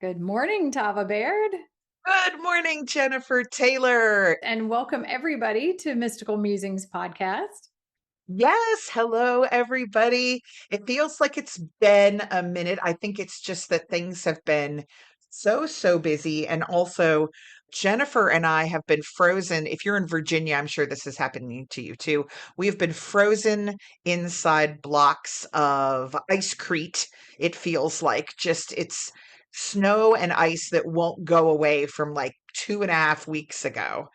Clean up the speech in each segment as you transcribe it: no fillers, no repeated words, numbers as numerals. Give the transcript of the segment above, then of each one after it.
Good morning, Tava Baird, Good morning, Jennifer Taylor. and welcome everybody to Mystical Musings podcast. Yes, hello, everybody. It feels like it's been a minute. I think it's just that things have been so busy. And also, Jennifer and I have been frozen. If you're in Virginia, I'm sure this is happening to you too. We have been frozen inside blocks of icecrete. It feels like just it's snow and ice that won't go away from like 2.5 weeks ago.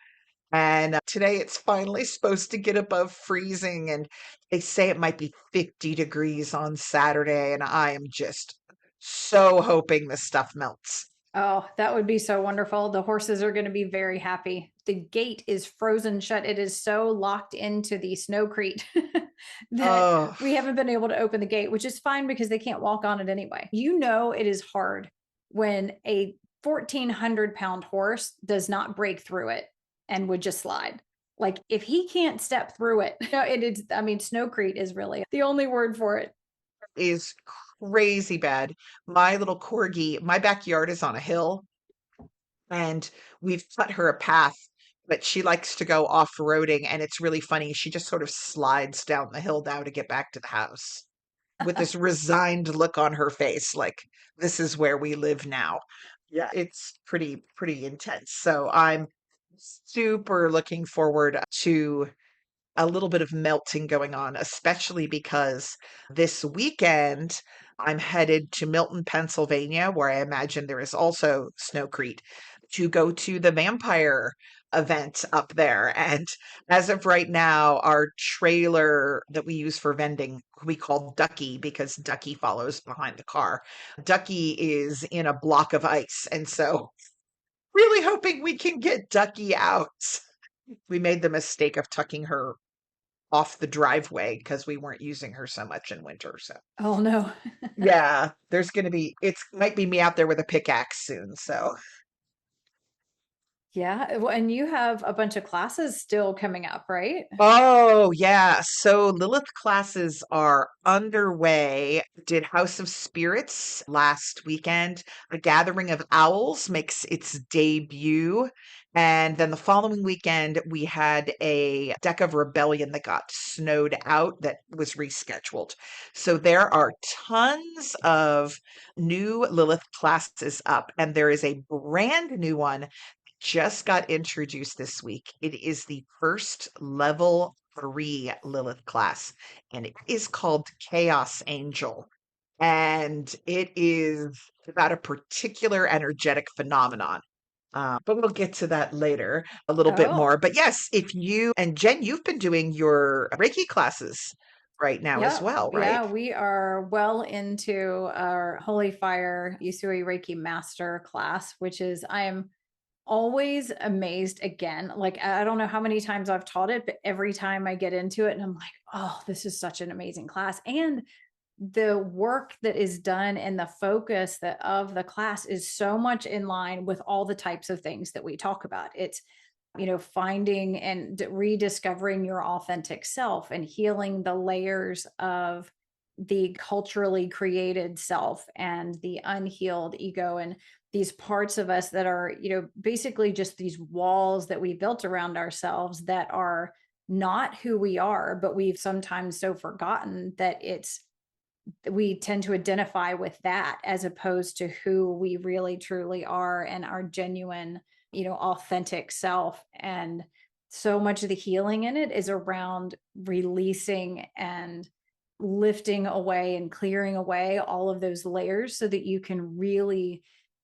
And today it's finally supposed to get above freezing, and they say it might be 50 degrees on Saturday. And I am just so hoping this stuff melts. Oh, that would be so wonderful. The horses are going to be very happy. The gate is frozen shut. It is so locked into the snowcrete that Oh, we haven't been able to open the gate, which is fine because they can't walk on it anyway. You know, it is hard when a 1,400-pound horse does not break through it and would just slide. Like if he can't step through it, it is, I mean, snowcrete is really the only word for it. is crazy bad. My little corgi, my backyard is on a hill, and we've cut her a path, but she likes to go off-roading, and it's really funny. She just sort of slides down the hill now to get back to the house with this resigned look on her face, like this is where we live now. Yeah, it's pretty intense. So I'm super looking forward to a little bit of melting going on, especially because this weekend I'm headed to Milton, Pennsylvania, where I imagine there is also Snowcrete, to go to the vampire event up there. And as of right now, our trailer that we use for vending, we call Ducky because Ducky follows behind the car. Ducky is in a block of ice. And so, really hoping we can get Ducky out. We made the mistake of tucking her off the driveway because we weren't using her so much in winter. So Oh no. yeah, there's gonna be it's might be me out there with a pickaxe soon. So Yeah. Well, and you have a bunch of classes still coming up, right? oh yeah. So Lilith classes are underway. Did House of Spirits last weekend. A Gathering of Owls makes its debut. And then the following weekend, we had a Deck of Rebellion that got snowed out that was rescheduled. So there are tons of new Lilith classes up, and there is a brand new one just got introduced this week. It is the first level 3 Lilith class, and it is called Chaos Angel. And it is about a particular energetic phenomenon. But we'll get to that later a little bit Oh, more. But yes, if you and Jen, you've been doing your Reiki classes right now as yeah. well, right? Yeah. We are well into our Holy Fire Reiki Master class, which is, I am always amazed again. Like, I don't know how many times I've taught it, but every time I get into it and I'm like, oh, this is such an amazing class. And the work that is done and the focus that of the class is so much in line with all the types of things that we talk about. It's, finding and rediscovering your authentic self and healing the layers of the culturally created self and the unhealed ego and these parts of us that are, basically just these walls that we built around ourselves that are not who we are, but we've sometimes so forgotten that we tend to identify with that as opposed to who we really truly are and our genuine, authentic self. And so much of the healing in it is around releasing and lifting away and clearing away all of those layers so that you can really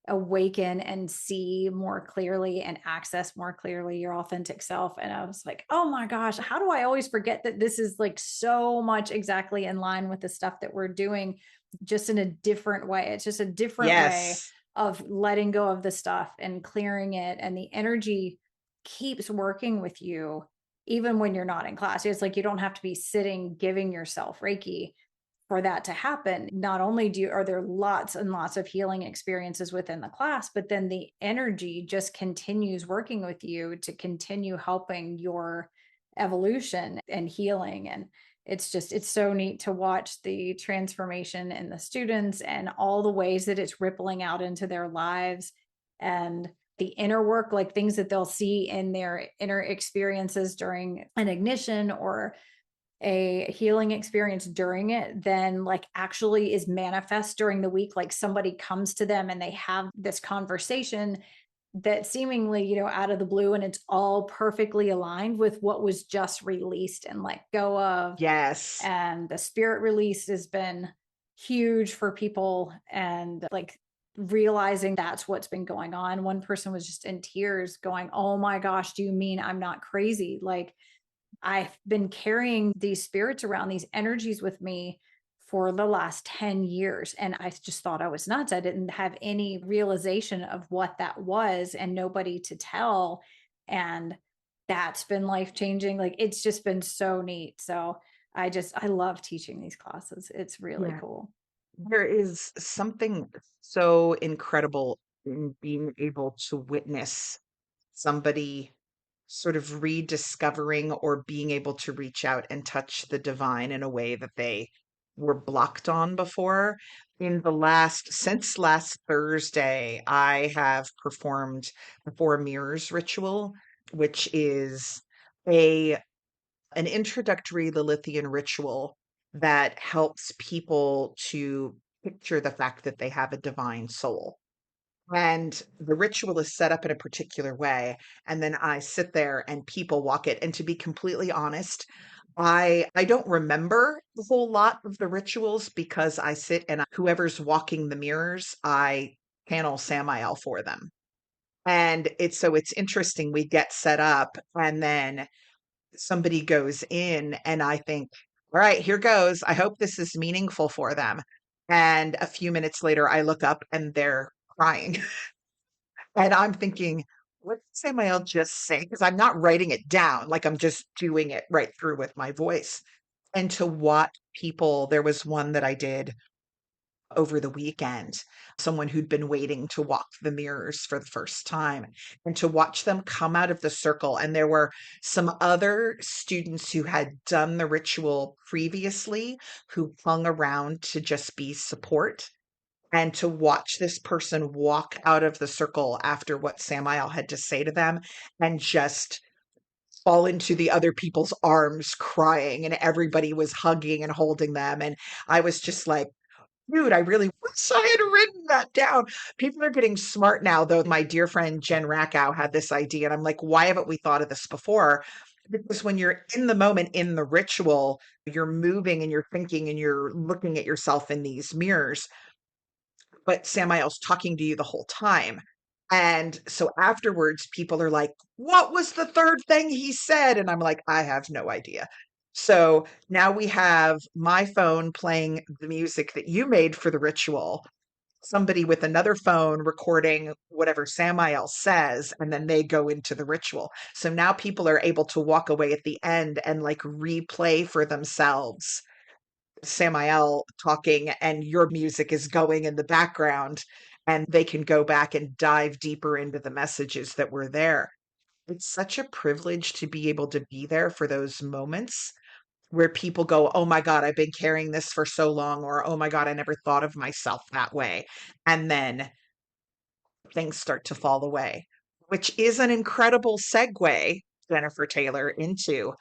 awaken and see more clearly and access more clearly your authentic self. And I was like, oh my gosh, how do I always forget that this is like so much exactly in line with the stuff that we're doing, just in a different way? It's just a different way Yes. of letting go of the stuff and clearing it. And the energy keeps working with you even when you're not in class. It's like you don't have to be sitting giving yourself Reiki for that to happen. Not only are there lots and lots of healing experiences within the class, but then the energy just continues working with you to continue helping your evolution and healing. And it's so neat to watch the transformation in the students and all the ways that it's rippling out into their lives, and the inner work, like things that they'll see in their inner experiences during an ignition or a healing experience during it, then like actually is manifest during the week. Like somebody comes to them and they have this conversation that seemingly, out of the blue, and it's all perfectly aligned with what was just released and let go of. Yes. And the spirit release has been huge for people, and like realizing that's what's been going on. One person was just in tears going, "Oh my gosh, do you mean I'm not crazy? Like I've been carrying these spirits around, these energies with me for the last 10 years. And I just thought I was nuts. I didn't have any realization of what that was and nobody to tell. And that's been life changing. Like it's just been so neat. So I love teaching these classes. It's really Yeah. cool. There is something so incredible in being able to witness somebody sort of rediscovering or being able to reach out and touch the divine in a way that they were blocked on before. Since last Thursday, I have performed the Four Mirrors ritual, which is a an introductory Lilithian ritual that helps people to picture the fact that they have a divine soul. And the ritual is set up in a particular way. And then I sit there and people walk it. And to be completely honest, I don't remember the whole lot of the rituals because I sit and whoever's walking the mirrors, I channel Samael for them. And it's interesting. We get set up and then somebody goes in and I think, all right, here goes. I hope this is meaningful for them. And a few minutes later, I look up and they're crying. And I'm thinking, what did Samael just say? Because I'm not writing it down, like I'm just doing it right through with my voice. And to watch people, there was one that I did over the weekend, someone who'd been waiting to walk the mirrors for the first time, and to watch them come out of the circle. And there were some other students who had done the ritual previously who hung around to just be support. And to watch this person walk out of the circle after what Samael had to say to them and just fall into the other people's arms crying, and everybody was hugging and holding them. And I was just like, dude, I really wish I had written that down. People are getting smart now, though. My dear friend Jenn had this idea, and I'm like, why haven't we thought of this before? Because when you're in the moment, in the ritual, you're moving and you're thinking and you're looking at yourself in these mirrors, but Samael's talking to you the whole time. And so afterwards, people are like, what was the third thing he said? And I'm like, I have no idea. So now we have my phone playing the music that you made for the ritual, somebody with another phone recording whatever Samael says, and then they go into the ritual. So now people are able to walk away at the end and like replay for themselves Samael talking, and your music is going in the background, and they can go back and dive deeper into the messages that were there. It's such a privilege to be able to be there for those moments where people go, oh my God, I've been carrying this for so long, or oh my God, I never thought of myself that way. And then things start to fall away, which is an incredible segue, Jennifer Taylor, into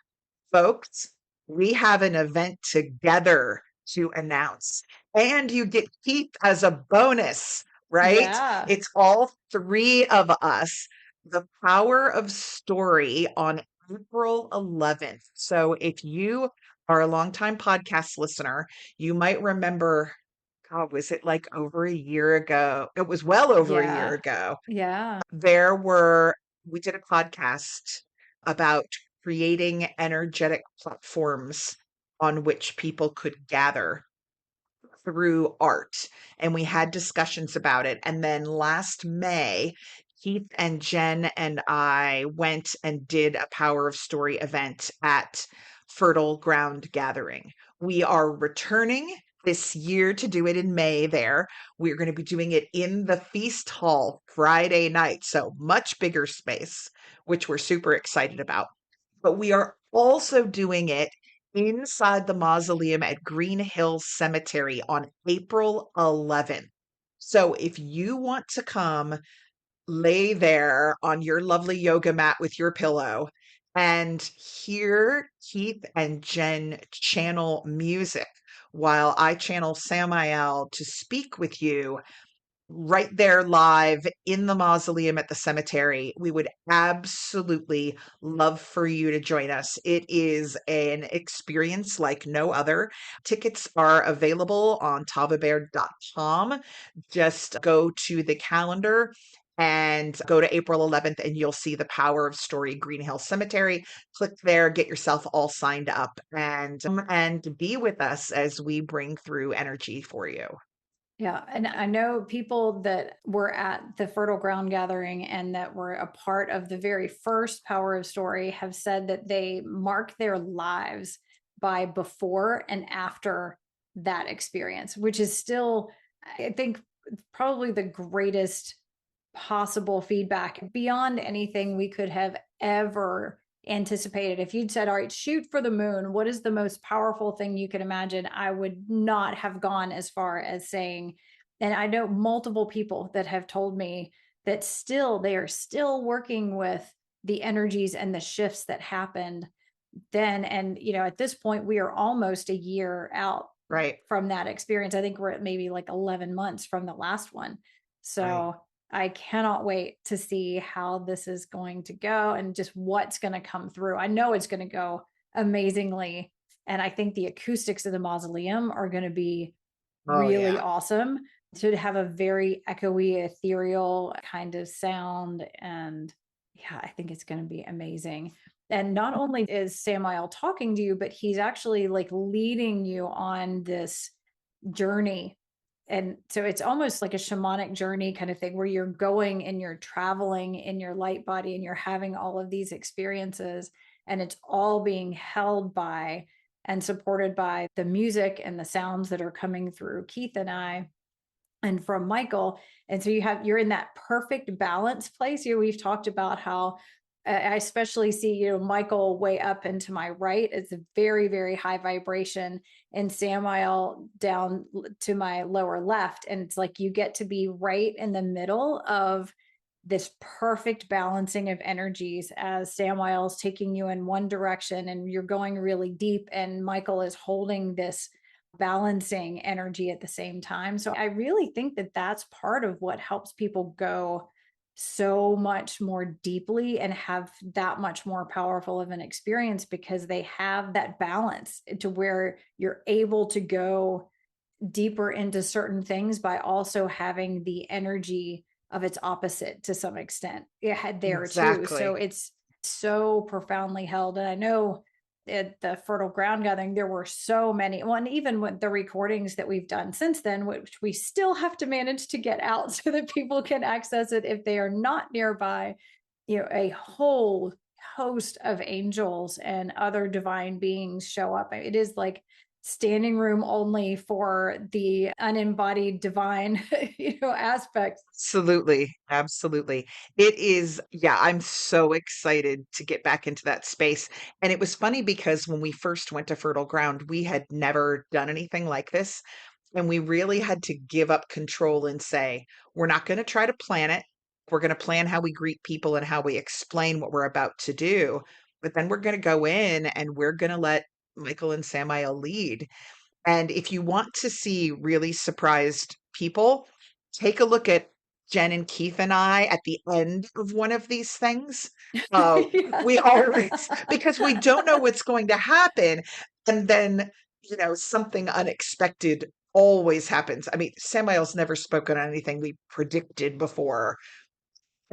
folks, we have an event together to announce. And you get Keith as a bonus, right? Yeah. It's all three of us. The Power of Story on April 11th. So if you are a longtime podcast listener, you might remember, God, was it like over a year ago? It was well over a year Yeah. ago. Yeah. We did a podcast about creating energetic platforms on which people could gather through art. And we had discussions about it. And then last May, Keith and Jenn and I went and did a Power of Story event at Fertile Ground Gathering. We are returning this year to do it in May there. We're going to be doing it in the Feast Hall Friday night. So much bigger space, which we're super excited about. But we are also doing it inside the mausoleum at Green Hill Cemetery on April 11th. So if you want to come lay there on your lovely yoga mat with your pillow and hear Keith and Jen channel music while I channel Samael to speak with you right there live in the mausoleum at the cemetery. We would absolutely love for you to join us. It is an experience like no other. Tickets are available on tavabaird.com. Just go to the calendar and go to April 11th and you'll see the Power of Story Green Hill Cemetery. Click there, get yourself all signed up and be with us as we bring through energy for you. Yeah. And I know people that were at the Fertile Ground gathering and that were a part of the very first Power of Story have said that they mark their lives by before and after that experience, which is still, I think, probably the greatest possible feedback beyond anything we could have ever anticipated. If you'd said, all right, shoot for the moon, what is the most powerful thing you can imagine? I would not have gone as far as saying, and I know multiple people that have told me that still they are still working with the energies and the shifts that happened then. And, at this point, we are almost a year out Right, from that experience. I think we're at maybe like 11 months from the last one. right. So I cannot wait to see how this is going to go and just what's going to come through. I know it's going to go amazingly. And I think the acoustics of the mausoleum are going to be Oh, really yeah. awesome to have a very echoey, ethereal kind of sound. And yeah, I think it's going to be amazing. And not only is Samael talking to you, but he's actually like leading you on this journey. And so it's almost like a shamanic journey kind of thing where you're going and you're traveling in your light body and you're having all of these experiences, and it's all being held by and supported by the music and the sounds that are coming through Keith and I and from Michael. And so you're in that perfect balance place. We've talked about how I especially see, Michael way up and to my right. It's a very, very high vibration, and Samael down to my lower left. And it's like you get to be right in the middle of this perfect balancing of energies as Samael's taking you in one direction and you're going really deep, and Michael is holding this balancing energy at the same time. So I really think that that's part of what helps people go so much more deeply and have that much more powerful of an experience, because they have that balance to where you're able to go deeper into certain things by also having the energy of its opposite to some extent it had there too. So Exactly. it's so profoundly held. And I know at the Fertile Ground gathering there were so many, well, and even with the recordings that we've done since then, which we still have to manage to get out so that people can access it if they are not nearby, a whole host of angels and other divine beings show up. It is like standing room only for the unembodied divine aspects. Absolutely. Absolutely. It is, yeah, I'm so excited to get back into that space. And it was funny because when we first went to Fertile Ground, we had never done anything like this. And we really had to give up control and say, we're not going to try to plan it. We're going to plan how we greet people and how we explain what we're about to do. But then we're going to go in and we're going to let Michael and Samael lead. And if you want to see really surprised people, take a look at Jen and Keith and I at the end of one of these things. Uh, we always, because we don't know what's going to happen. And then, something unexpected always happens. I mean, Samael's never spoken on anything we predicted before.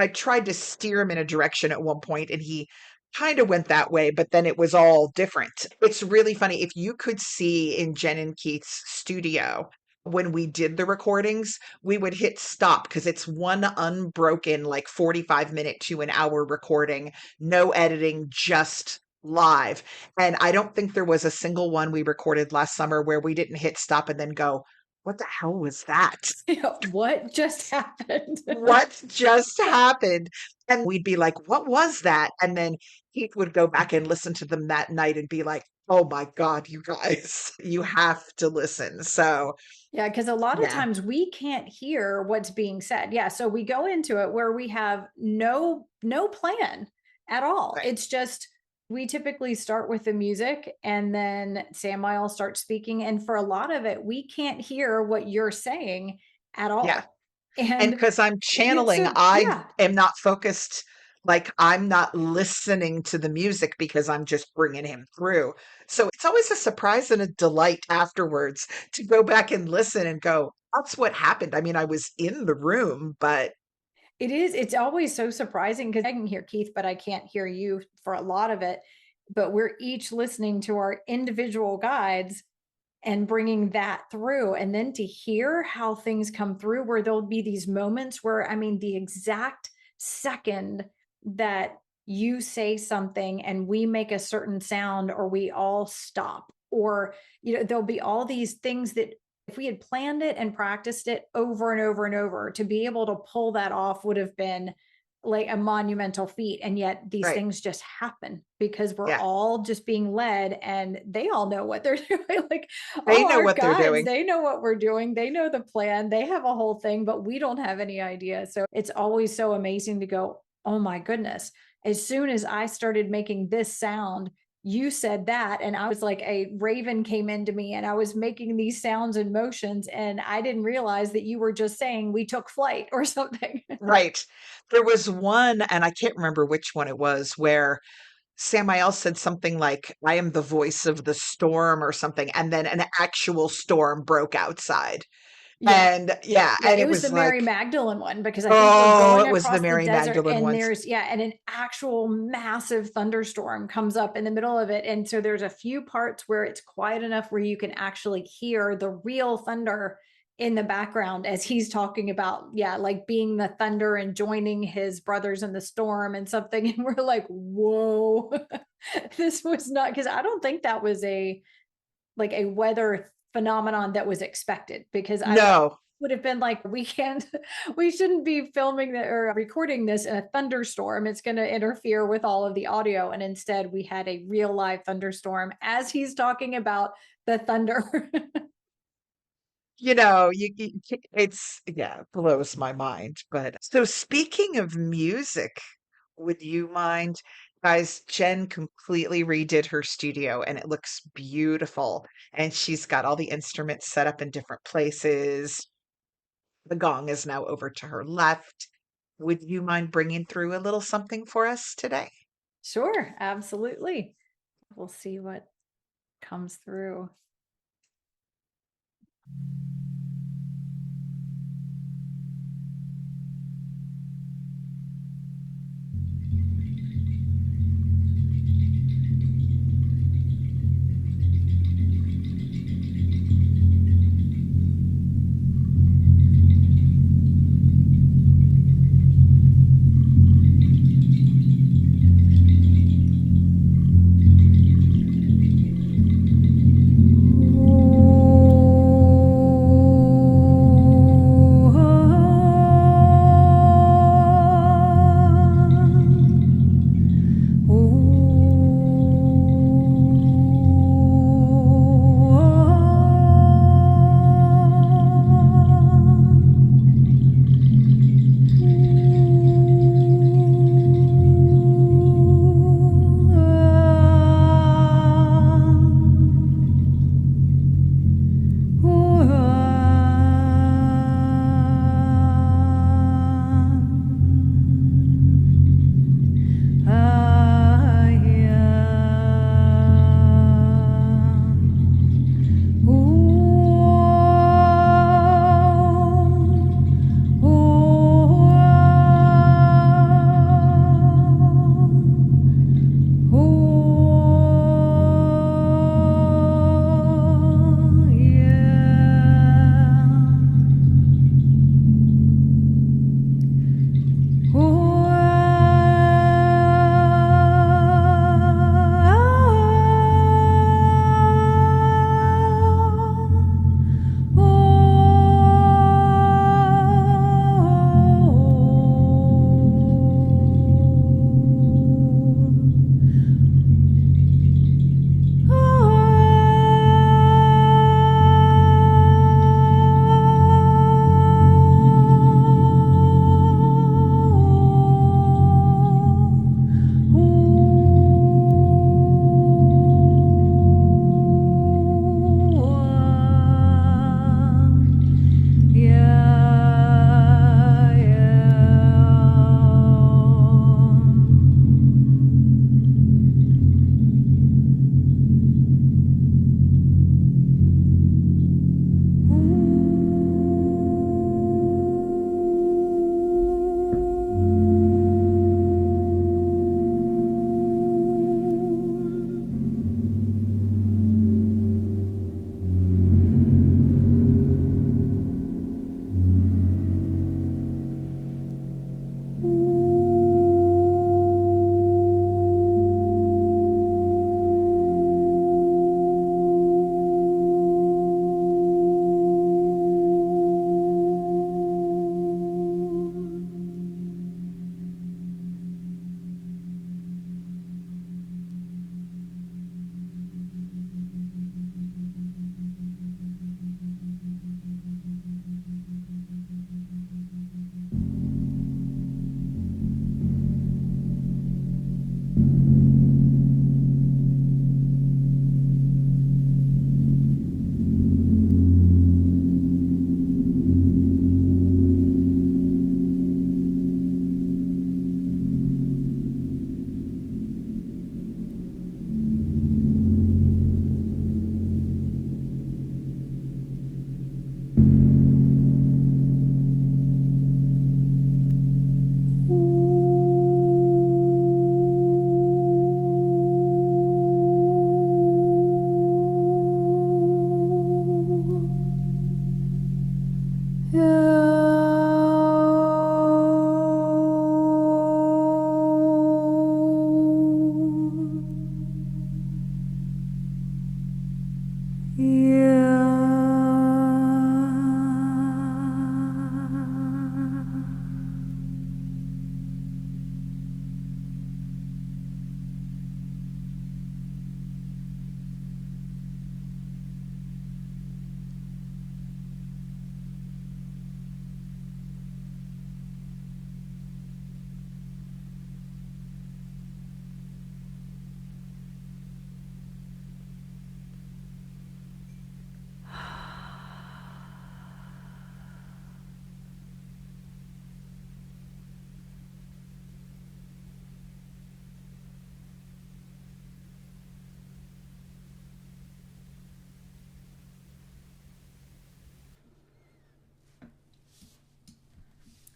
I tried to steer him in a direction at one point and he kind of went that way, but then it was all different. It's really funny. If you could see in Jen and Keith's studio when we did the recordings, we would hit stop because it's one unbroken, like 45-minute to an hour recording, no editing, just live. And I don't think there was a single one we recorded last summer where we didn't hit stop and then go, what the hell was that? What just happened? What just happened? And we'd be like, what was that? And then Keith would go back and listen to them that night and be like, oh my God, you guys, you have to listen. So, Yeah, because a lot of yeah, times we can't hear what's being said. Yeah, so we go into it where we have no plan at all. right. It's just we typically start with the music and then Samael starts speaking. And for a lot of it, we can't hear what you're saying at Yeah. all. And And because I'm channeling, so I yeah, am not focused, like I'm not listening to the music because I'm just bringing him through. So it's always a surprise and a delight afterwards to go back and listen and go, that's what happened. I mean, I was in the room, but it is. It's always so surprising because I can hear Keith, but I can't hear you for a lot of it. But we're each listening to our individual guides and bringing that through. And then to hear how things come through, where there'll be these moments where, I mean, the exact second that you say something and we make a certain sound, or we all stop, or, there'll be all these things that if we had planned it and practiced it over and over and over, to be able to pull that off would have been like a monumental feat. And yet these right. things just happen because we're Yeah. all just being led, and they all know what they're doing. Like They all know our what they're guides, doing. they know what we're doing. They know the plan. They have a whole thing, but we don't have any idea. So it's always so amazing to go, oh my goodness. As soon as I started making this sound, you said that. And I was like, a raven came into me and I was making these sounds and motions. And I didn't realize that you were just saying we took flight or something. Right. There was one, and I can't remember which one it was, where Samael said something like, I am the voice of the storm or something. And then an actual storm broke outside. Yeah. And yeah, Yeah, and it it was the was Mary like, Magdalene one, because I think we're oh, going it was the across the Mary desert Magdalene and ones. there's, yeah, and an actual massive thunderstorm comes up in the middle of it. And so there's a few parts where it's quiet enough where you can actually hear the real thunder in the background as he's talking about, yeah, like being the thunder and joining his brothers in the storm and something. And we're like, whoa, this was not, because I don't think that was a weather phenomenon that was expected, because I No, would have been like, we can't, we shouldn't be filming or recording this in a thunderstorm. It's going to interfere with all of the audio. And instead, we had a real live thunderstorm as he's talking about the thunder. it's, yeah, blows my mind. But so speaking of music, would you mind, guys? Jen completely redid her studio and it looks beautiful. And she's got all the instruments set up in different places. The gong is now over to her left. Would you mind bringing through a little something for us today? Sure, absolutely. We'll see what comes through.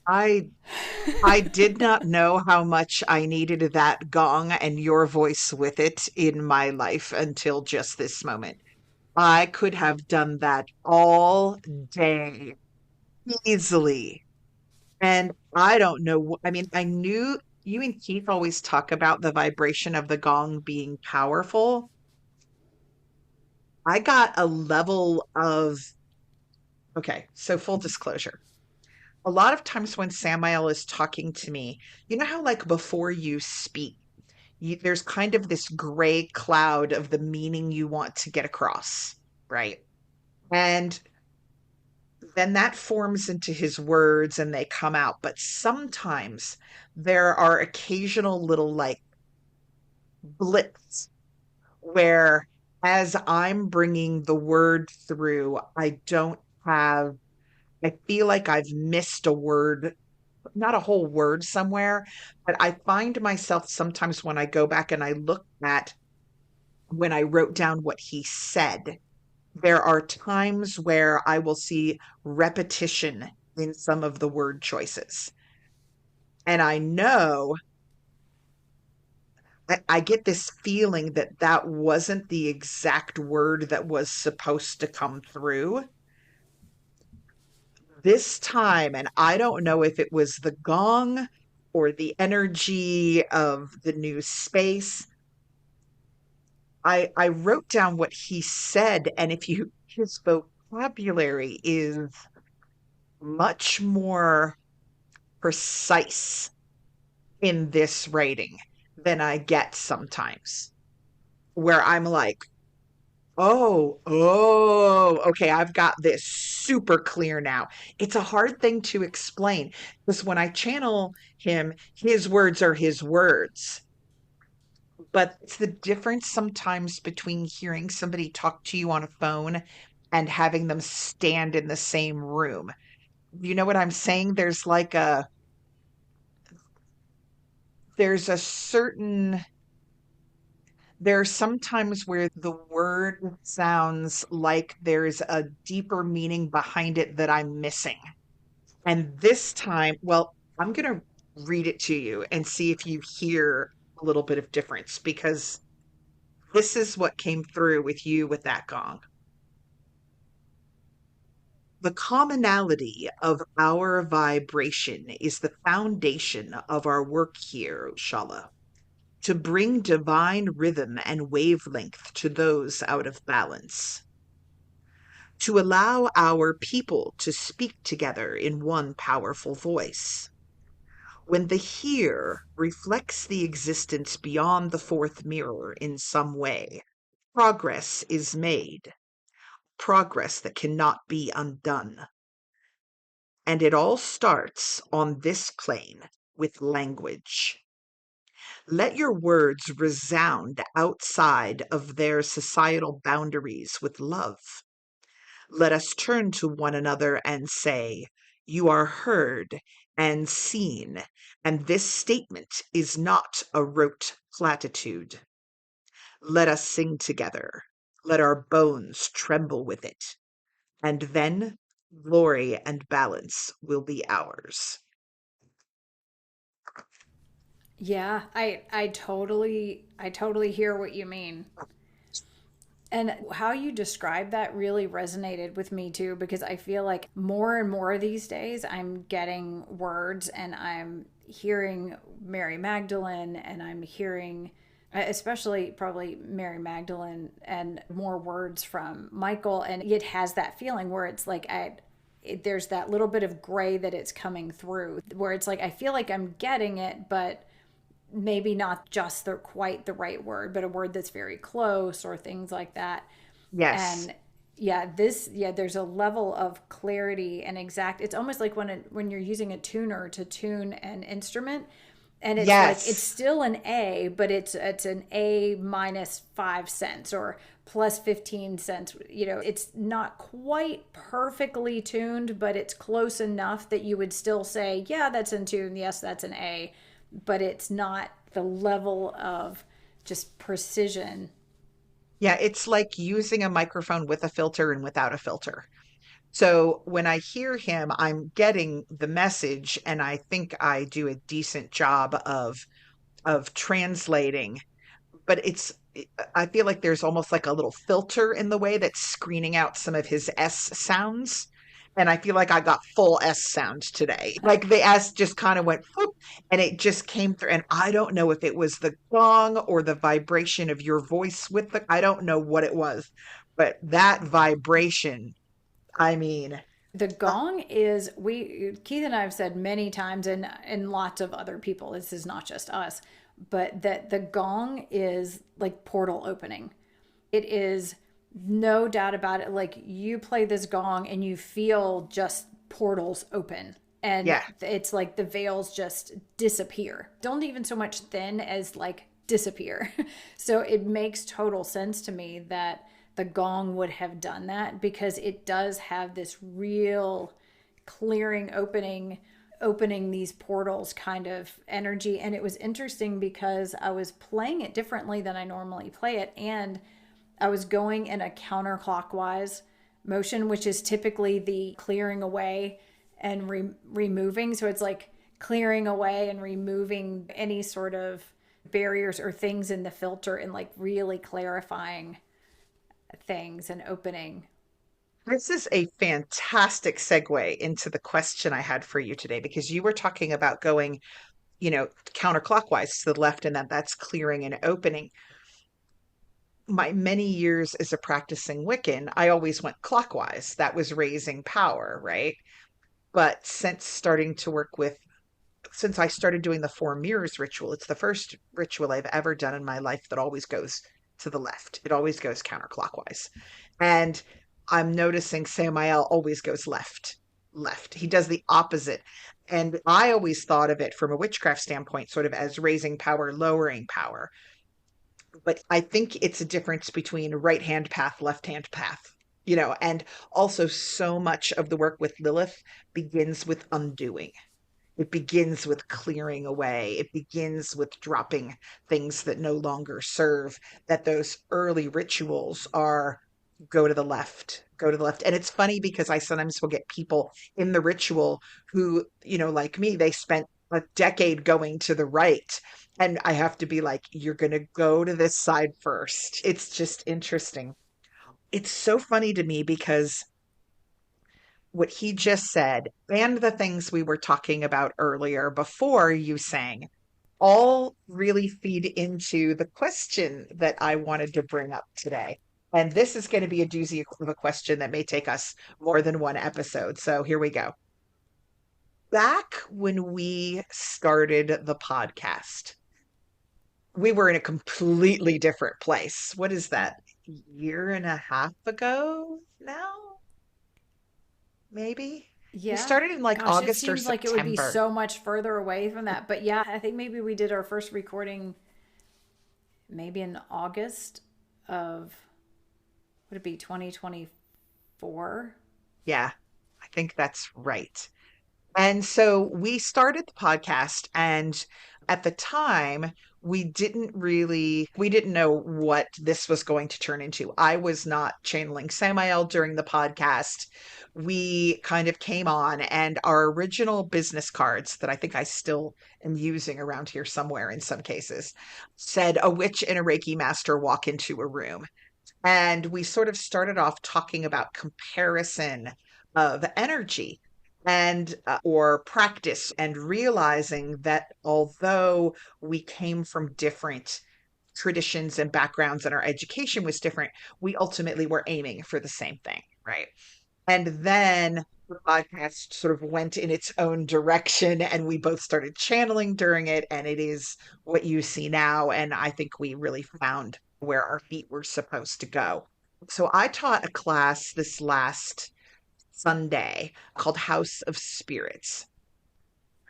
I I did not know how much I needed that gong and your voice with it in my life until just this moment. I could have done that all day easily. And I don't know. I mean, I knew you and Keith always talk about the vibration of the gong being powerful. I got a level of, okay, so full disclosure. A lot of times when Samael is talking to me, you know how, like, before you speak, there's kind of this gray cloud of the meaning you want to get across, right? And then that forms into his words and they come out. But sometimes there are occasional little, like, blips where, as I'm bringing the word through, I don't have, I feel like I've missed a word, not a whole word somewhere, but I find myself sometimes when I go back and I look at when I wrote down what he said, there are times where I will see repetition in some of the word choices. And I know I get this feeling that that wasn't the exact word that was supposed to come through this time. And I don't know if it was the gong or the energy of the new space. I wrote down what he said, and if you his vocabulary is much more precise in this writing than I get sometimes, where I'm like, okay, I've got this super clear now. It's a hard thing to explain because when I channel him, his words are his words. But it's the difference sometimes between hearing somebody talk to you on a phone and having them stand in the same room. You know what I'm saying? There's a certain, there are some times where the word sounds like there's a deeper meaning behind it that I'm missing. And this time, well, I'm going to read it to you and see if you hear a little bit of difference because this is what came through with you with that gong. The commonality of our vibration is the foundation of our work here, Shala, to bring divine rhythm and wavelength to those out of balance, to allow our people to speak together in one powerful voice. When the here reflects the existence beyond the fourth mirror in some way, progress is made, progress that cannot be undone. And it all starts on this plane with language. Let your words resound outside of their societal boundaries with love. Let us turn to one another and say, "You are heard and seen," and this statement is not a rote platitude. Let us sing together. Let our bones tremble with it. And then glory and balance will be ours. Yeah, I totally hear what you mean. And how you describe that really resonated with me too, because I feel like more and more these days I'm getting words and I'm hearing Mary Magdalene and I'm hearing, especially probably Mary Magdalene, and more words from Michael. And it has that feeling where it's like, there's that little bit of gray that it's coming through where it's like, I feel like I'm getting it, but maybe not just the quite the right word, but a word that's very close or things like that. Yes. And yeah, there's a level of clarity and exact. It's almost like when you're using a tuner to tune an instrument, and it's like it's Yes. still an A, but it's an A minus 5 cents or plus 15 cents. You know, it's not quite perfectly tuned, but it's close enough that you would still say, yeah, that's in tune. Yes, that's an A, but it's not the level of just precision. Yeah, it's like using a microphone with a filter and without a filter. So when I hear him, I'm getting the message, and I think I do a decent job of translating, but I feel like there's almost like a little filter in the way that's screening out some of his S sounds. And I feel like I got full S sound today. Like the S just kind of went whoop, and it just came through. And I don't know if it was the gong or the vibration of your voice I don't know what it was, but that vibration, I mean, The uh, gong is, we Keith and I have said many times, and lots of other people, this is not just us, but that the gong is like portal opening. It is no doubt about it. Like you play this gong and you feel just portals open. And yeah. it's like the veils just disappear. Don't even so much thin as like disappear. So it makes total sense to me that the gong would have done that, because it does have this real clearing, opening these portals kind of energy. And it was interesting because I was playing it differently than I normally play it, and I was going in a counterclockwise motion, which is typically the clearing away and removing. So it's like clearing away and removing any sort of barriers or things in the filter, and like really clarifying things and opening. This is a fantastic segue into the question I had for you today, because you were talking about going, counterclockwise to the left, and that's clearing and opening. My many years as a practicing Wiccan, I always went clockwise. That was raising power, right? But since I started doing the Four Mirrors ritual, it's the first ritual I've ever done in my life that always goes to the left. It always goes counterclockwise. And I'm noticing Samael always goes left, left. He does the opposite. And I always thought of it from a witchcraft standpoint, sort of as raising power, lowering power. But I think it's a difference between right hand path, left hand path, and also so much of the work with Lilith begins with undoing. It begins with clearing away. It begins with dropping things that no longer serve, that those early rituals are go to the left, go to the left. And it's funny because I sometimes will get people in the ritual who, like me, they spent a decade going to the right. And I have to be like, you're going to go to this side first. It's just interesting. It's so funny to me because what he just said and the things we were talking about earlier before you sang all really feed into the question that I wanted to bring up today. And this is going to be a doozy of a question that may take us more than one episode. So here we go. Back when we started the podcast, we were in a completely different place. What is that? Year and a half ago now? Maybe? We Yeah. started in like Gosh, it August or seems like it would be September. so much further away from that. But yeah, I think maybe we did our first recording maybe in August of, would it be 2024? Yeah, I think that's right. And so we started the podcast, and at the time, we didn't know what this was going to turn into. I was not channeling Samael during the podcast. We kind of came on, and our original business cards that I think I still am using around here somewhere in some cases said a witch and a Reiki master walk into a room. And we sort of started off talking about comparison of energy and or practice, and realizing that although we came from different traditions and backgrounds and our education was different, we ultimately were aiming for the same thing, right? And then the podcast sort of went in its own direction, and we both started channeling during it, and it is what you see now. And I think we really found where our feet were supposed to go. So I taught a class this last Sunday called House of Spirits.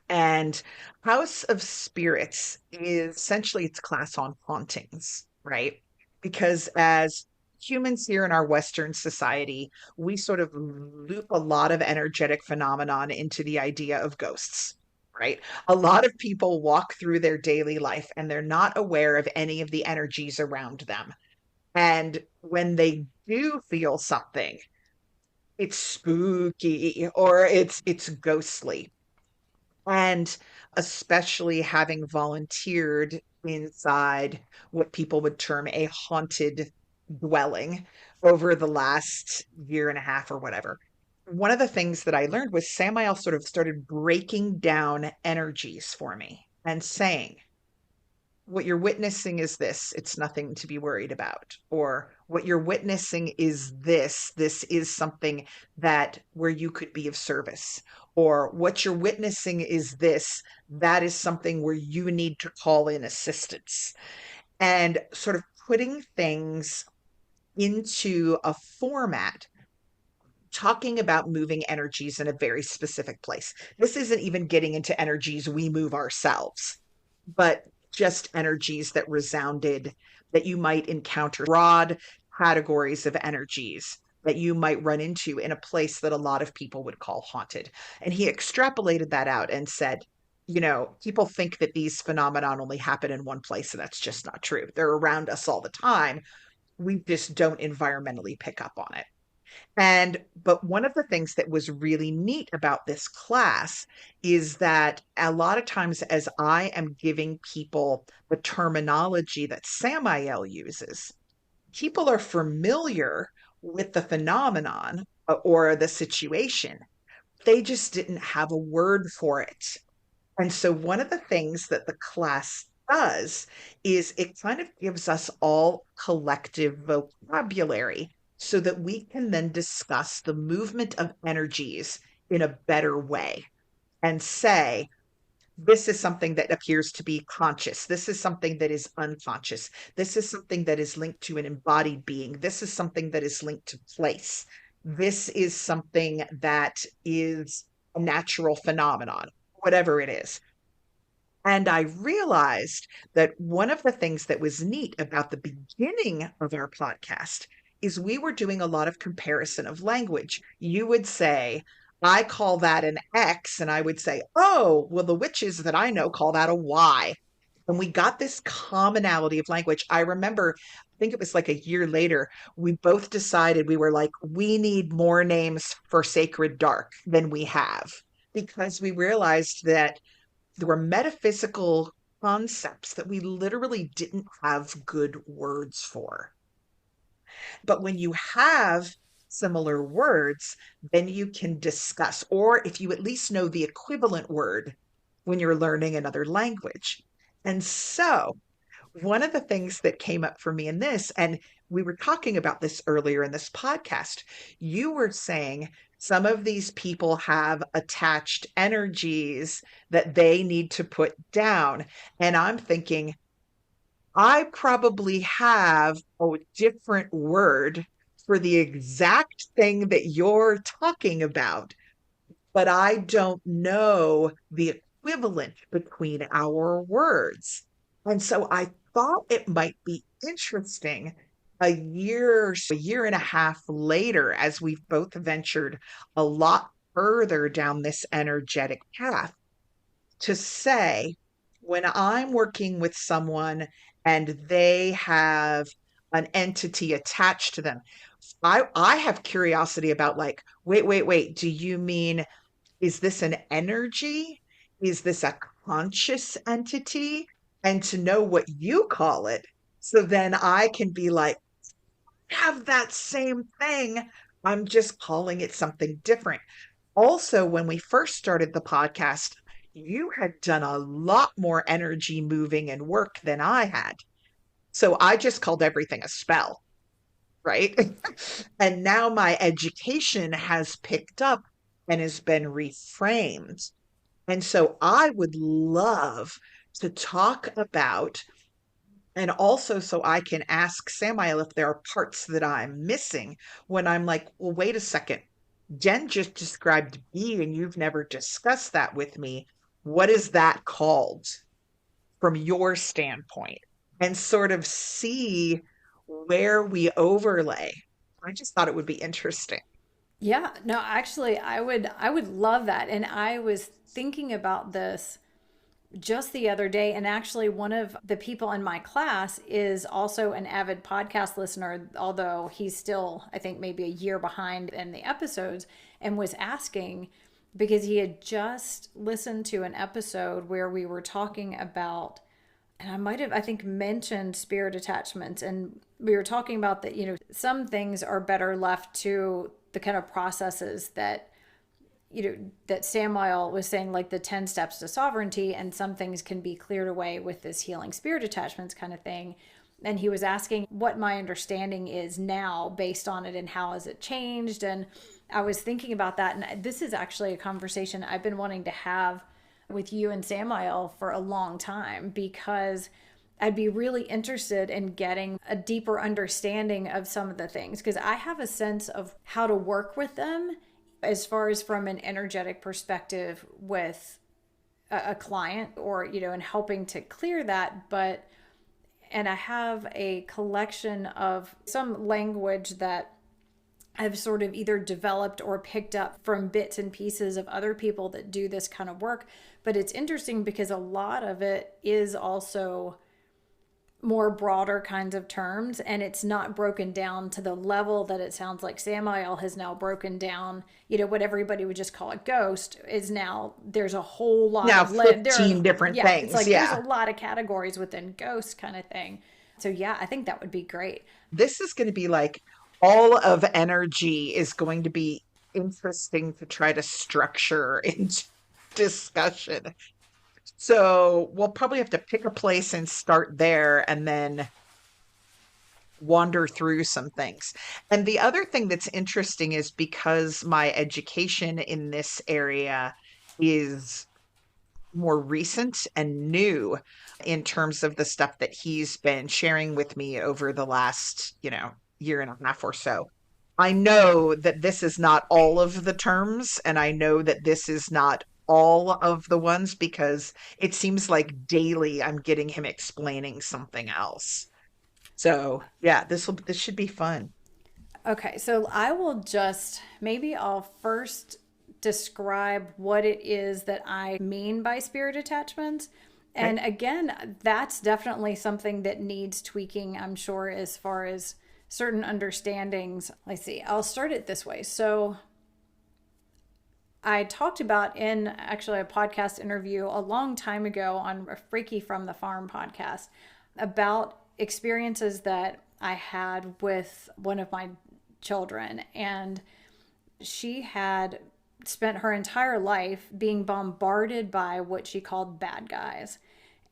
And House of Spirits is essentially its class on hauntings, right? Because as humans here in our Western society, we sort of loop a lot of energetic phenomenon into the idea of ghosts, right? A lot of people walk through their daily life and they're not aware of any of the energies around them. And when they do feel something, it's spooky or it's ghostly. And especially having volunteered inside what people would term a haunted dwelling over the last year and a half or whatever. One of the things that I learned was Samael sort of started breaking down energies for me and saying, what you're witnessing is this, it's nothing to be worried about. Or what you're witnessing is this is something that where you could be of service. Or what you're witnessing is this, that is something where you need to call in assistance. And sort of putting things into a format, talking about moving energies in a very specific place. This isn't even getting into energies we move ourselves, but just energies that resounded, that you might encounter, broad categories of energies that you might run into in a place that a lot of people would call haunted. And he extrapolated that out and said, people think that these phenomena only happen in one place, and that's just not true. They're around us all the time. We just don't environmentally pick up on it. But one of the things that was really neat about this class is that a lot of times, as I am giving people the terminology that Samael uses, people are familiar with the phenomenon or the situation. They just didn't have a word for it. And so, one of the things that the class does is it kind of gives us all collective vocabulary so that we can then discuss the movement of energies in a better way and say, this is something that appears to be conscious. This is something that is unconscious. This is something that is linked to an embodied being. This is something that is linked to place. This is something that is a natural phenomenon, whatever it is. And I realized that one of the things that was neat about the beginning of our podcast is we were doing a lot of comparison of language. You would say, I call that an X, and I would say, oh, well, the witches that I know call that a Y. And we got this commonality of language. I remember, I think it was like a year later, we both decided we were like, we need more names for Sacred Dark than we have, because we realized that there were metaphysical concepts that we literally didn't have good words for. But when you have similar words, then you can discuss, or if you at least know the equivalent word when you're learning another language. And so, one of the things that came up for me in this, and we were talking about this earlier in this podcast, you were saying some of these people have attached energies that they need to put down. And I'm thinking, I probably have a different word for the exact thing that you're talking about, but I don't know the equivalent between our words. And so I thought it might be interesting a year and a half later, as we've both ventured a lot further down this energetic path, to say, when I'm working with someone and they have an entity attached to them, I have curiosity about like, wait, do you mean, is this an energy? Is this a conscious entity? And to know what you call it. So then I can be like, have that same thing. I'm just calling it something different. Also, when we first started the podcast, you had done a lot more energy moving and work than I had. So I just called everything a spell, right? And now my education has picked up and has been reframed. And so I would love to talk about, and also so I can ask Samael if there are parts that I'm missing when I'm like, well, wait a second. Jen just described B and you've never discussed that with me. What is that called from your standpoint? And sort of see where we overlay. I just thought it would be interesting. Yeah, no, actually I would love that. And I was thinking about this just the other day. And actually, one of the people in my class is also an avid podcast listener, although he's still, I think, maybe a year behind in the episodes, and was asking because he had just listened to an episode where we were talking about, and I might have, I think, mentioned spirit attachments. And we were talking about that, some things are better left to the kind of processes that that Samael was saying, like the 10 steps to sovereignty, and some things can be cleared away with this healing spirit attachments kind of thing. And he was asking what my understanding is now based on it and how has it changed. And I was thinking about that. And this is actually a conversation I've been wanting to have with you and Samael for a long time, because I'd be really interested in getting a deeper understanding of some of the things, because I have a sense of how to work with them as far as from an energetic perspective with a client, or, and helping to clear that. And I have a collection of some language that I've sort of either developed or picked up from bits and pieces of other people that do this kind of work. But it's interesting because a lot of it is also more broader kinds of terms, and it's not broken down to the level that it sounds like Samael has now broken down. What everybody would just call a ghost is now there's a whole lot Now of 15 different things. It's like Yeah. there's a lot of categories within ghost kind of thing. So yeah, I think that would be great. This is going to be like all of energy is going to be interesting to try to structure into discussion. So we'll probably have to pick a place and start there and then wander through some things. And the other thing that's interesting is because my education in this area is more recent and new in terms of the stuff that he's been sharing with me over the last, year and a half or so. I know that this is not all of the terms, and I know that this is not all of the ones, because it seems like daily I'm getting him explaining something else. So yeah, this should be fun. Okay, so I will maybe I'll first describe what it is that I mean by spirit attachments. And Okay. again, that's definitely something that needs tweaking, I'm sure, as far as certain understandings. Let's see, I'll start it this way. So I talked about in actually a podcast interview a long time ago on Reiki from the Farm podcast about experiences that I had with one of my children. And she had spent her entire life being bombarded by what she called bad guys.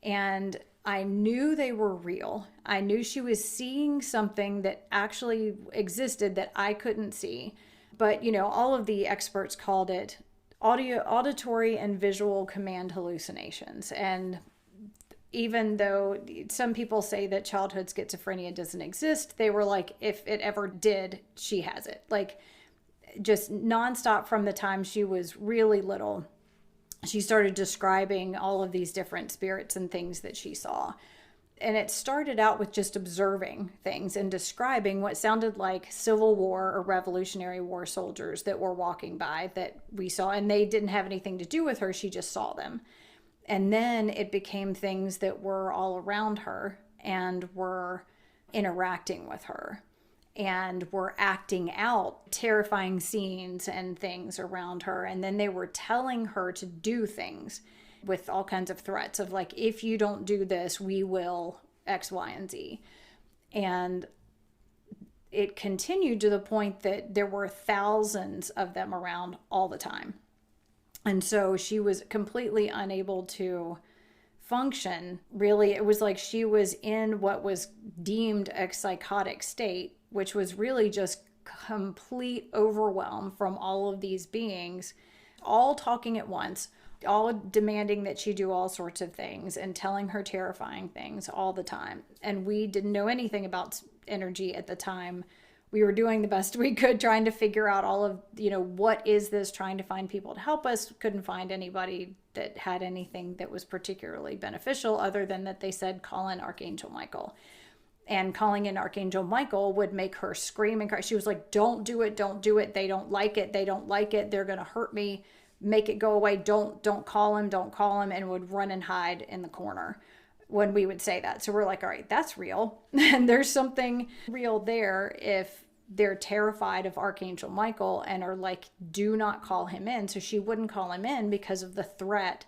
And I knew they were real. I knew she was seeing something that actually existed that I couldn't see. But, all of the experts called it auditory and visual command hallucinations. And even though some people say that childhood schizophrenia doesn't exist, they were like, if it ever did, she has it. Like, just nonstop from the time she was really little, she started describing all of these different spirits and things that she saw. And it started out with just observing things and describing what sounded like Civil War or Revolutionary War soldiers that were walking by that we saw. And they didn't have anything to do with her. She just saw them. And then it became things that were all around her and were interacting with her and were acting out terrifying scenes and things around her. And then they were telling her to do things with all kinds of threats of like, if you don't do this, we will X, Y, and Z. And it continued to the point that there were thousands of them around all the time. And so she was completely unable to function. Really, it was like she was in what was deemed a psychotic state, which was really just complete overwhelm from all of these beings, all talking at once, all demanding that she do all sorts of things and telling her terrifying things all the time. And we didn't know anything about energy at the time. We were doing the best we could, trying to figure out all of, what is this, trying to find people to help us. Couldn't find anybody that had anything that was particularly beneficial, other than that they said, call in Archangel Michael. And calling in Archangel Michael would make her scream and cry. She was like, don't do it, don't do it. They don't like it. They don't like it. They're going to hurt me. make it go away. Don't call him, don't call him, and would run and hide in the corner when we would say that. So we're like, all right, that's real. And there's something real there if they're terrified of Archangel Michael and are like, do not call him in. So she wouldn't call him in because of the threat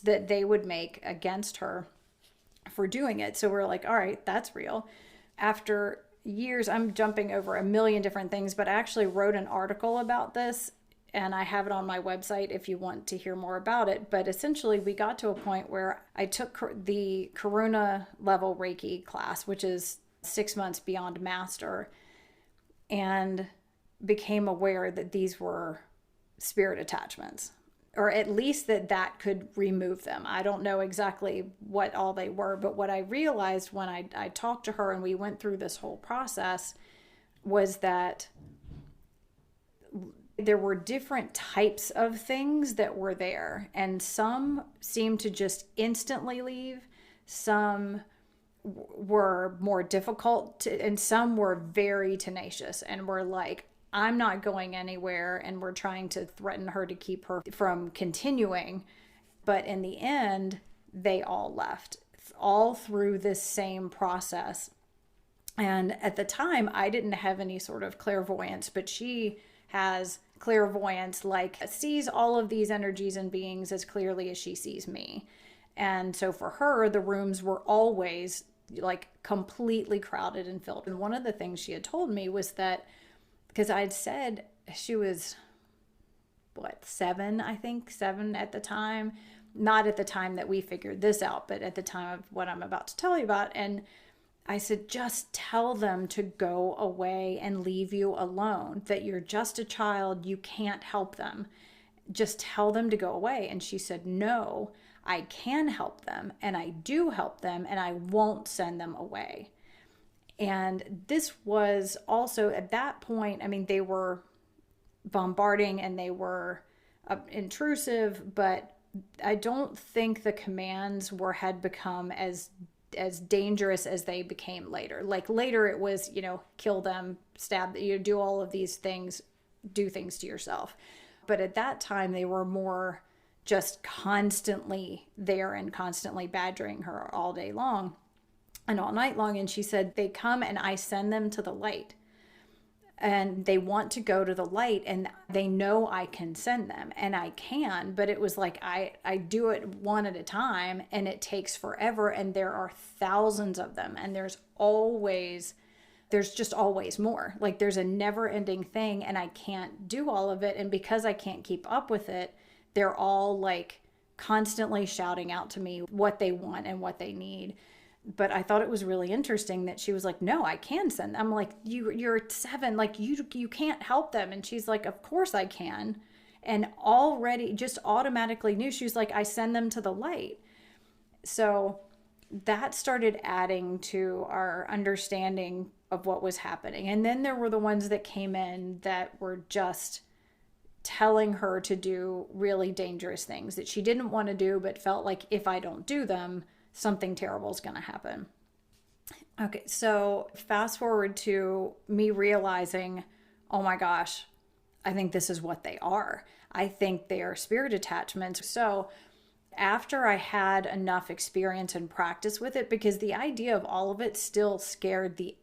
that they would make against her for doing it. So we're like, all right, that's real. After years, I'm jumping over a million different things, but I actually wrote an article about this and I have it on my website if you want to hear more about it. But essentially, we got to a point where I took the Karuna level Reiki class, which is 6 months beyond master, and became aware that these were spirit attachments, or at least that could remove them. I don't know exactly what all they were, but what I realized when I talked to her and we went through this whole process was that there were different types of things that were there, and some seemed to just instantly leave, some were more difficult to, and some were very tenacious and were like, I'm not going anywhere, and we're trying to threaten her to keep her from continuing. But in the end, they all left, all through this same process. And at the time, I didn't have any sort of clairvoyance, but she has clairvoyance, like sees all of these energies and beings as clearly as she sees me. And so for her, the rooms were always like completely crowded and filled. And one of the things she had told me was that, because I'd said she was, 7, I think, 7 at the time. Not at the time that we figured this out, but at the time of what I'm about to tell you about. And I said, just tell them to go away and leave you alone, that you're just a child, you can't help them. Just tell them to go away. And she said, no, I can help them, and I do help them, and I won't send them away. And this was also at that point, I mean, they were bombarding and they were intrusive, but I don't think the commands had become as dangerous as they became later. Like later it was, kill them, stab, do all of these things, do things to yourself. But at that time they were more just constantly there and constantly badgering her all day long and all night long. And she said, they come and I send them to the light. And they want to go to the light, and they know I can send them, and I can, but it was like I do it one at a time, and it takes forever, and there are thousands of them, and there's just always more. Like there's a never-ending thing, and I can't do all of it, and because I can't keep up with it, they're all like constantly shouting out to me what they want and what they need. But I thought it was really interesting that she was like, no, I can send them. I'm like, you're 7, like you can't help them. And she's like, of course I can. And already just automatically knew. She was like, I send them to the light. So that started adding to our understanding of what was happening. And then there were the ones that came in that were just telling her to do really dangerous things that she didn't want to do, but felt like if I don't do them, something terrible is going to happen. Okay, so fast forward to me realizing, oh my gosh, I think this is what they are. I think they are spirit attachments. So after I had enough experience and practice with it, because the idea of all of it still scared the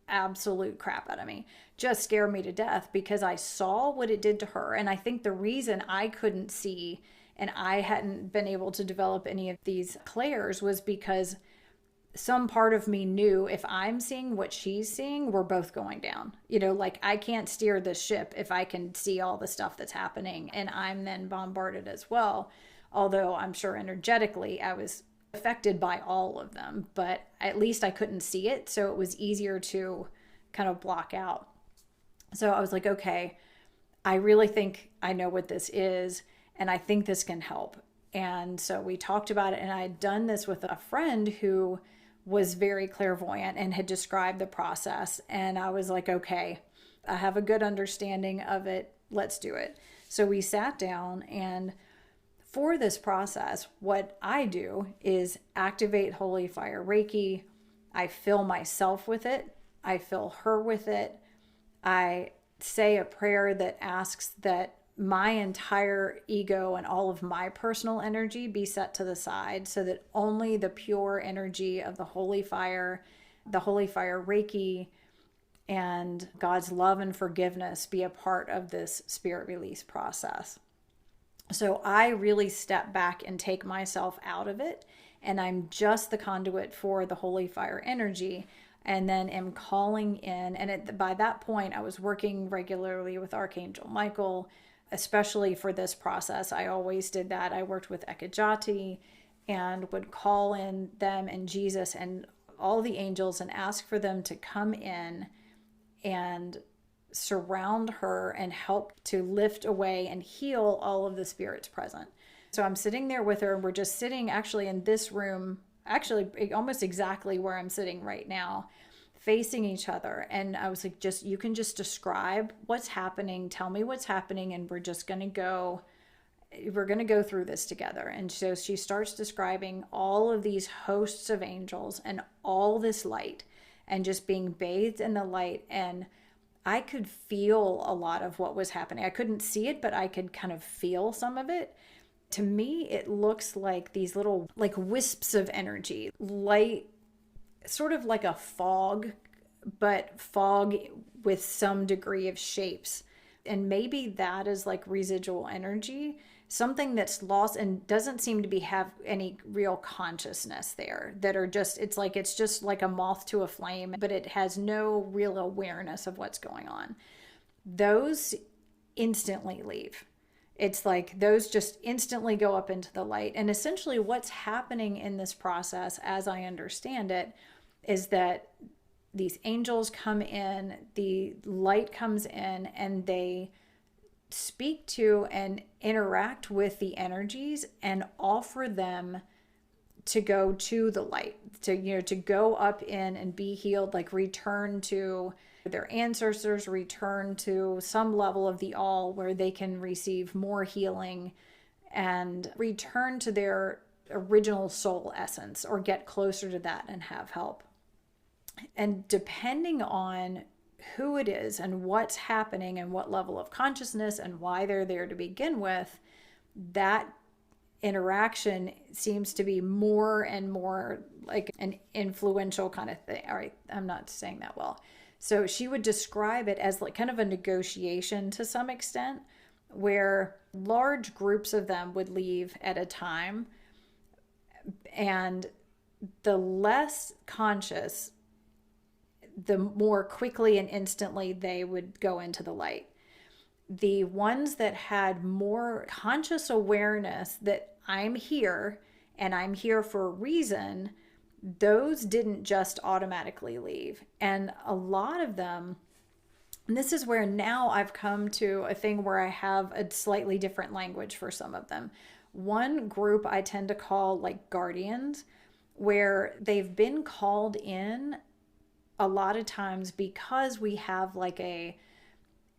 absolute crap out of me, just scared me to death, because I saw what it did to her. And I think the reason I couldn't see and I hadn't been able to develop any of these clairs was because some part of me knew if I'm seeing what she's seeing, we're both going down. Like I can't steer this ship if I can see all the stuff that's happening and I'm then bombarded as well. Although I'm sure energetically I was affected by all of them, but at least I couldn't see it. So it was easier to kind of block out. So I was like, okay, I really think I know what this is. And I think this can help. And so we talked about it, and I had done this with a friend who was very clairvoyant and had described the process. And I was like, okay, I have a good understanding of it. Let's do it. So we sat down, and for this process, what I do is activate Holy Fire Reiki. I fill myself with it. I fill her with it. I say a prayer that asks that my entire ego and all of my personal energy be set to the side so that only the pure energy of the Holy Fire, the Holy Fire Reiki, and God's love and forgiveness be a part of this spirit release process. So I really step back and take myself out of it, and I'm just the conduit for the Holy Fire energy, and then am calling in. And by that point, I was working regularly with Archangel Michael, especially for this process. I always did that. I worked with Ekajati and would call in them and Jesus and all the angels and ask for them to come in and surround her and help to lift away and heal all of the spirits present. So I'm sitting there with her, and we're just sitting actually in this room, actually almost exactly where I'm sitting right now, facing each other. And I was like, you can just describe what's happening, tell me what's happening, and we're going to go through this together. And so she starts describing all of these hosts of angels and all this light, and just being bathed in the light. And I could feel a lot of what was happening. I couldn't see it, but I could kind of feel some of it. To me, it looks like these little like wisps of energy, light, sort of like a fog, but fog with some degree of shapes. And maybe that is like residual energy, something that's lost and doesn't seem to have any real consciousness there, that are just, it's just like a moth to a flame, but it has no real awareness of what's going on. Those instantly leave. It's like those just instantly go up into the light. And essentially what's happening in this process, as I understand it, is that these angels come in, the light comes in, and they speak to and interact with the energies and offer them to go to the light, to go up in and be healed, like return to their ancestors, return to some level of the all where they can receive more healing and return to their original soul essence, or get closer to that and have help. And depending on who it is and what's happening and what level of consciousness and why they're there to begin with, that interaction seems to be more and more like an influential kind of thing. All right, I'm not saying that well. So she would describe it as like kind of a negotiation to some extent, where large groups of them would leave at a time, and the less conscious, the more quickly and instantly they would go into the light. The ones that had more conscious awareness that I'm here and I'm here for a reason, those didn't just automatically leave. And a lot of them, and this is where now I've come to a thing where I have a slightly different language for some of them. One group I tend to call like guardians, where they've been called in a lot of times because we have like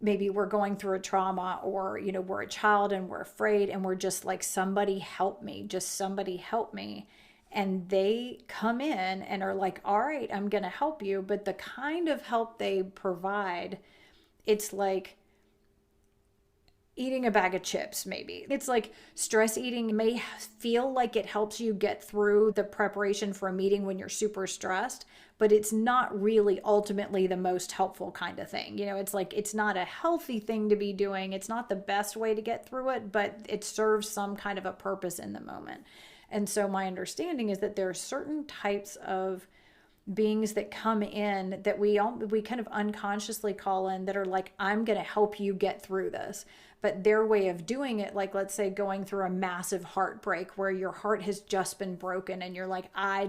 maybe we're going through a trauma, or, we're a child and we're afraid and we're just like, somebody help me, just somebody help me. And they come in and are like, all right, I'm going to help you. But the kind of help they provide, it's like eating a bag of chips, maybe. It's like stress eating may feel like it helps you get through the preparation for a meeting when you're super stressed, but it's not really ultimately the most helpful kind of thing. It's like, it's not a healthy thing to be doing. It's not the best way to get through it, but it serves some kind of a purpose in the moment. And so my understanding is that there are certain types of beings that come in that we kind of unconsciously call in, that are like, I'm going to help you get through this. But their way of doing it, like, let's say going through a massive heartbreak where your heart has just been broken and you're like, I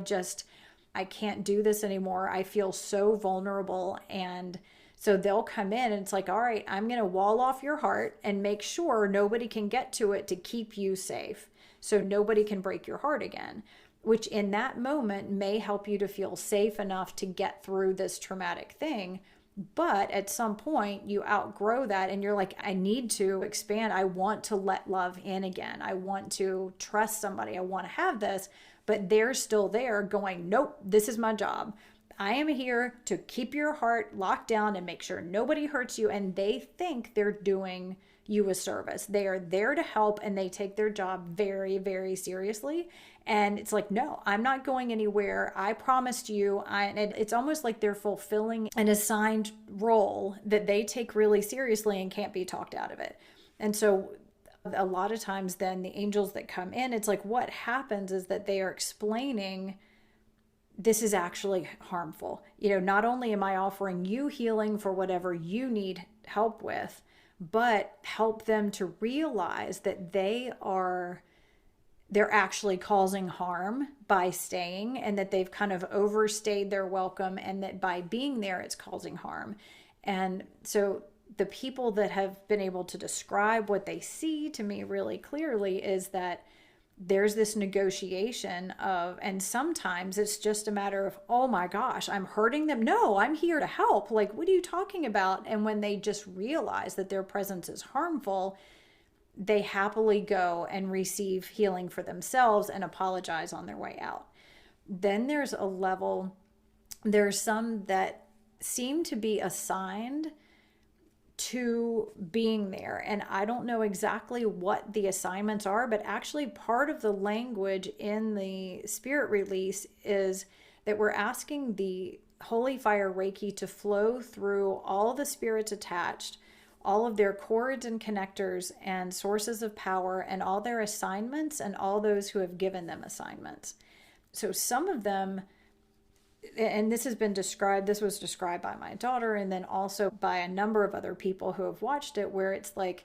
can't do this anymore. I feel so vulnerable. And so they'll come in and it's like, all right, I'm going to wall off your heart and make sure nobody can get to it to keep you safe, so nobody can break your heart again, which in that moment may help you to feel safe enough to get through this traumatic thing. But at some point you outgrow that and you're like, I need to expand. I want to let love in again. I want to trust somebody. I want to have this. But they're still there going, nope, this is my job. I am here to keep your heart locked down and make sure nobody hurts you. And they think they're doing you a service. They are there to help, and they take their job very, very seriously. And it's like, no, I'm not going anywhere. I promised you. And it's almost like they're fulfilling an assigned role that they take really seriously and can't be talked out of it. And so a lot of times then the angels that come in, it's like what happens is that they are explaining this is actually harmful. Not only am I offering you healing for whatever you need help with, but help them to realize that they're actually causing harm by staying, and that they've kind of overstayed their welcome, and that by being there, it's causing harm. And so the people that have been able to describe what they see to me really clearly is that there's this negotiation of, and sometimes it's just a matter of, oh my gosh, I'm hurting them. No, I'm here to help. Like, what are you talking about? And when they just realize that their presence is harmful, they happily go and receive healing for themselves and apologize on their way out. Then there's some that seem to be assigned to being there. And I don't know exactly what the assignments are, but actually part of the language in the spirit release is that we're asking the Holy Fire Reiki to flow through all the spirits attached, all of their cords and connectors and sources of power, and all their assignments, and all those who have given them assignments. So some of them, and this was described by my daughter, and then also by a number of other people who have watched it, where it's like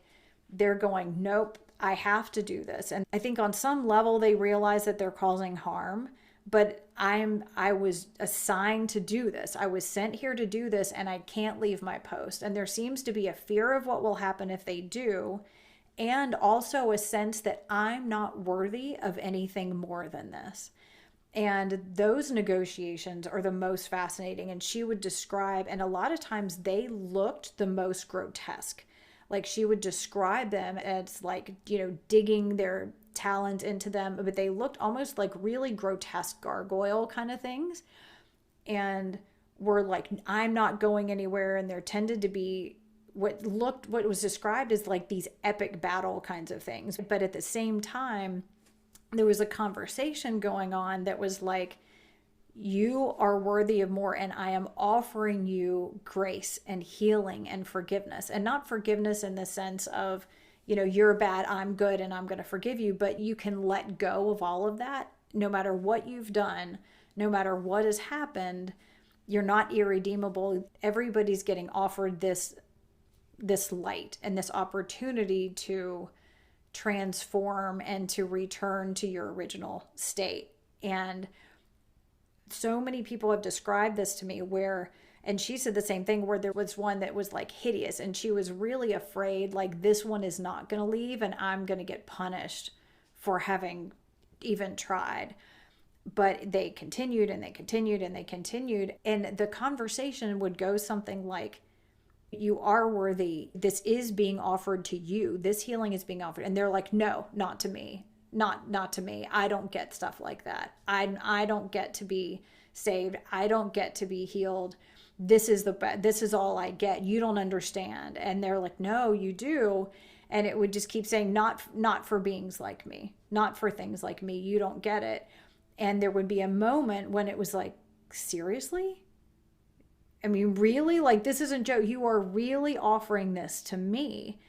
they're going, nope, I have to do this. And I think on some level they realize that they're causing harm, but I was assigned to do this. I was sent here to do this, and I can't leave my post. And there seems to be a fear of what will happen if they do, and also a sense that I'm not worthy of anything more than this. And those negotiations are the most fascinating. And she would describe, and a lot of times they looked the most grotesque. Like, she would describe them as like, digging their talons into them, but they looked almost like really grotesque gargoyle kind of things. And were like, I'm not going anywhere. And there tended to be what was described as like these epic battle kinds of things. But at the same time, there was a conversation going on that was like, you are worthy of more, and I am offering you grace and healing and forgiveness. And not forgiveness in the sense of, you're bad, I'm good, and I'm going to forgive you, but you can let go of all of that. No matter what you've done, no matter what has happened, you're not irredeemable. Everybody's getting offered this light and this opportunity to transform and to return to your original state. And so many people have described this to me and she said the same thing, where there was one that was like hideous, and she was really afraid, like, this one is not going to leave and I'm going to get punished for having even tried. But they continued and they continued and they continued. And the conversation would go something like, you are worthy. This is being offered to you. This healing is being offered. And they're like, no, not to me. Not to me. I don't get stuff like that. I don't get to be saved. I don't get to be healed. This is all I get. You don't understand. And they're like, no, you do. And it would just keep saying, not for beings like me, not for things like me. You don't get it. And there would be a moment when it was like, seriously? I mean, really? Like, this isn't joke. You are really offering this to me.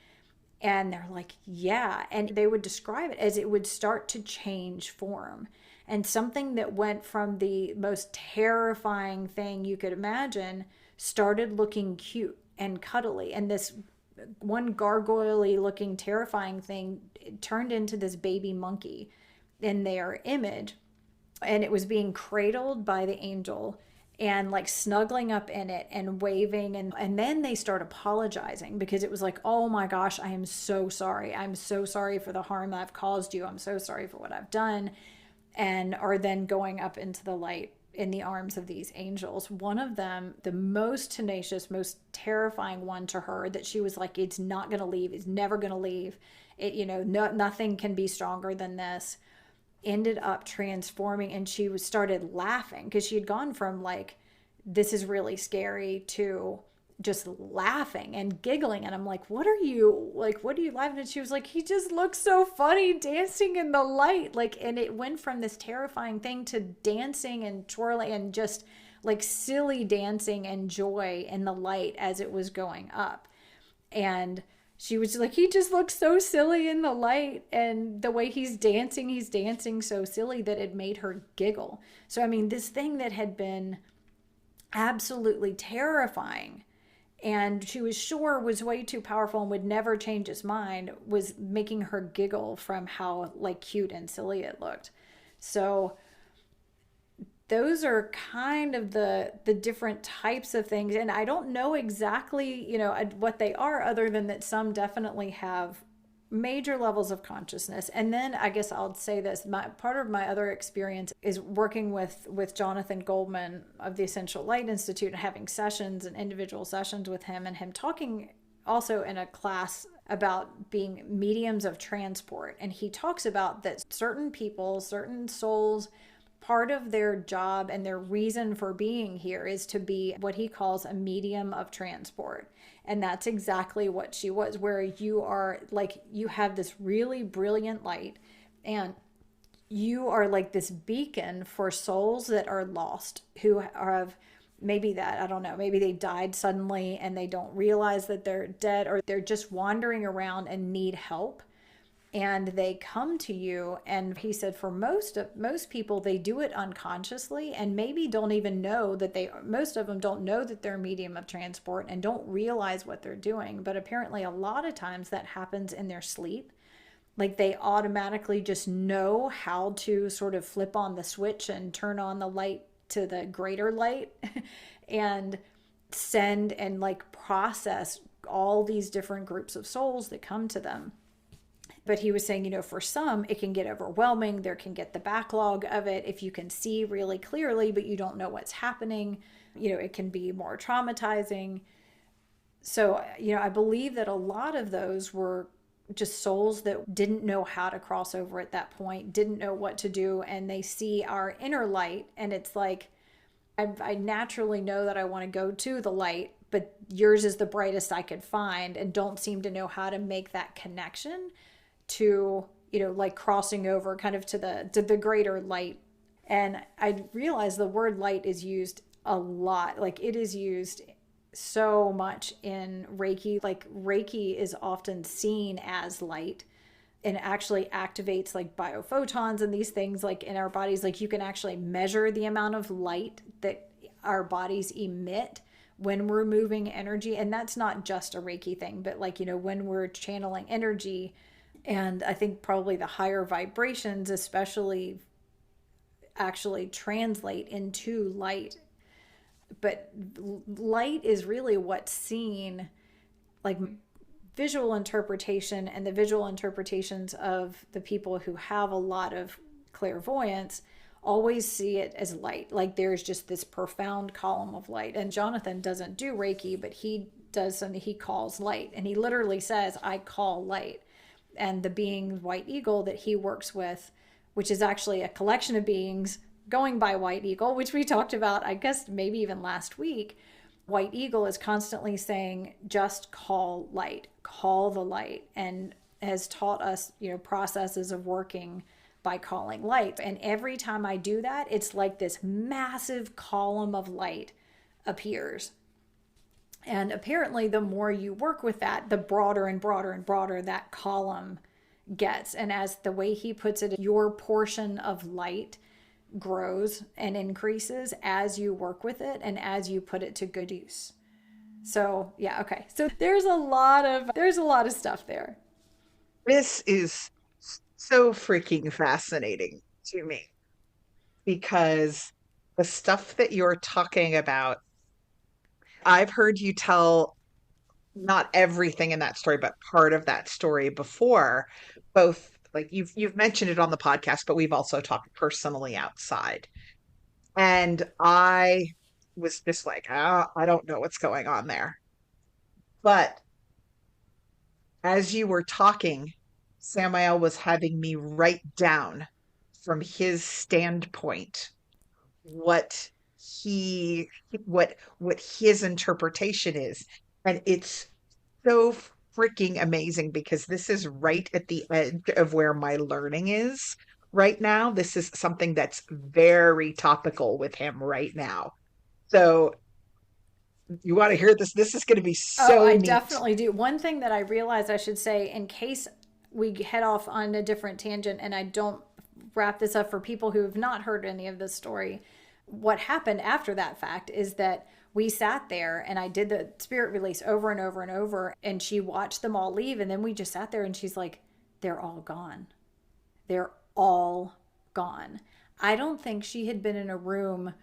And they're like, yeah. And they would describe it as it would start to change form. And something that went from the most terrifying thing you could imagine started looking cute and cuddly. And this one gargoyle-y looking terrifying thing turned into this baby monkey in their image. And it was being cradled by the angel and like snuggling up in it and waving. And then they start apologizing, because it was like, oh my gosh, I am so sorry. I'm so sorry for the harm I've caused you. I'm so sorry for what I've done. And are then going up into the light in the arms of these angels. One of them, the most tenacious, most terrifying one to her, that she was like, it's not going to leave. It's never going to leave. Nothing can be stronger than this. Ended up transforming, and she started laughing, because she had gone from like, this is really scary, to just laughing and giggling. And I'm like, what are you like? What are you laughing at? She was like, he just looks so funny dancing in the light. Like, and it went from this terrifying thing to dancing and twirling and just like silly dancing and joy in the light as it was going up. And she was like, he just looks so silly in the light. And the way he's dancing so silly that it made her giggle. So, I mean, this thing that had been absolutely terrifying and she was sure was way too powerful and would never change his mind was making her giggle from how like cute and silly it looked. So those are kind of the different types of things, and I don't know exactly, what they are, other than that some definitely have major levels of consciousness. And then I guess I'll say this, my part of my other experience is working with Jonathan Goldman of the Essential Light Institute and having sessions and individual sessions with him, and him talking also in a class about being mediums of transport. And he talks about that certain people, certain souls, part of their job and their reason for being here is to be what he calls a medium of transport. And that's exactly what she was, where you are like, you have this really brilliant light and you are like this beacon for souls that are lost, who have maybe that, I don't know, maybe they died suddenly and they don't realize that they're dead, or they're just wandering around and need help. And they come to you, and he said for most people, they do it unconsciously and maybe don't even know that most of them don't know that they're a medium of transport and don't realize what they're doing. But apparently a lot of times that happens in their sleep. Like they automatically just know how to sort of flip on the switch and turn on the light to the greater light and send and like process all these different groups of souls that come to them. But he was saying, for some, it can get overwhelming. There can get the backlog of it. If you can see really clearly, but you don't know what's happening, it can be more traumatizing. So, I believe that a lot of those were just souls that didn't know how to cross over at that point, didn't know what to do. And they see our inner light. And it's like, I naturally know that I want to go to the light, but yours is the brightest I could find, and don't seem to know how to make that connection to like crossing over kind of to the greater light. And I realized the word light is used a lot. Like it is used so much in Reiki. Like Reiki is often seen as light and actually activates like biophotons and these things like in our bodies. Like you can actually measure the amount of light that our bodies emit when we're moving energy. And that's not just a Reiki thing, but like, when we're channeling energy. And I think probably the higher vibrations especially actually translate into light. But light is really what's seen, like visual interpretation, and the visual interpretations of the people who have a lot of clairvoyance always see it as light. Like there's just this profound column of light. And Jonathan doesn't do Reiki, but he does something he calls light. And he literally says, I call light. And the being White Eagle that he works with, which is actually a collection of beings going by White Eagle, which we talked about, I guess, maybe even last week. White Eagle is constantly saying, just call light, call the light, and has taught us, processes of working by calling light. And every time I do that, it's like this massive column of light appears. And apparently the more you work with that, the broader and broader and broader that column gets. And as the way he puts it, your portion of light grows and increases as you work with it and as you put it to good use. So yeah, okay. So there's a lot of stuff there. This is so freaking fascinating to me because the stuff that you're talking about, I've heard you tell not everything in that story, but part of that story before, both like you've mentioned it on the podcast, but we've also talked personally outside. And I was just like, oh, I don't know what's going on there. But as you were talking, Samael was having me write down from his standpoint what what his interpretation is. And it's so freaking amazing because this is right at the edge of where my learning is right now. This is something that's very topical with him right now. So you want to hear this? This is going to be Oh, so I neat. definitely do. One thing that I realized I should say, in case we head off on a different tangent and I don't wrap this up for people who have not heard any of this story, what happened after that fact is that we sat there and I did the spirit release over and over and over, and she watched them all leave. And then we just sat there and she's like, they're all gone. They're all gone. I don't think she had been in a room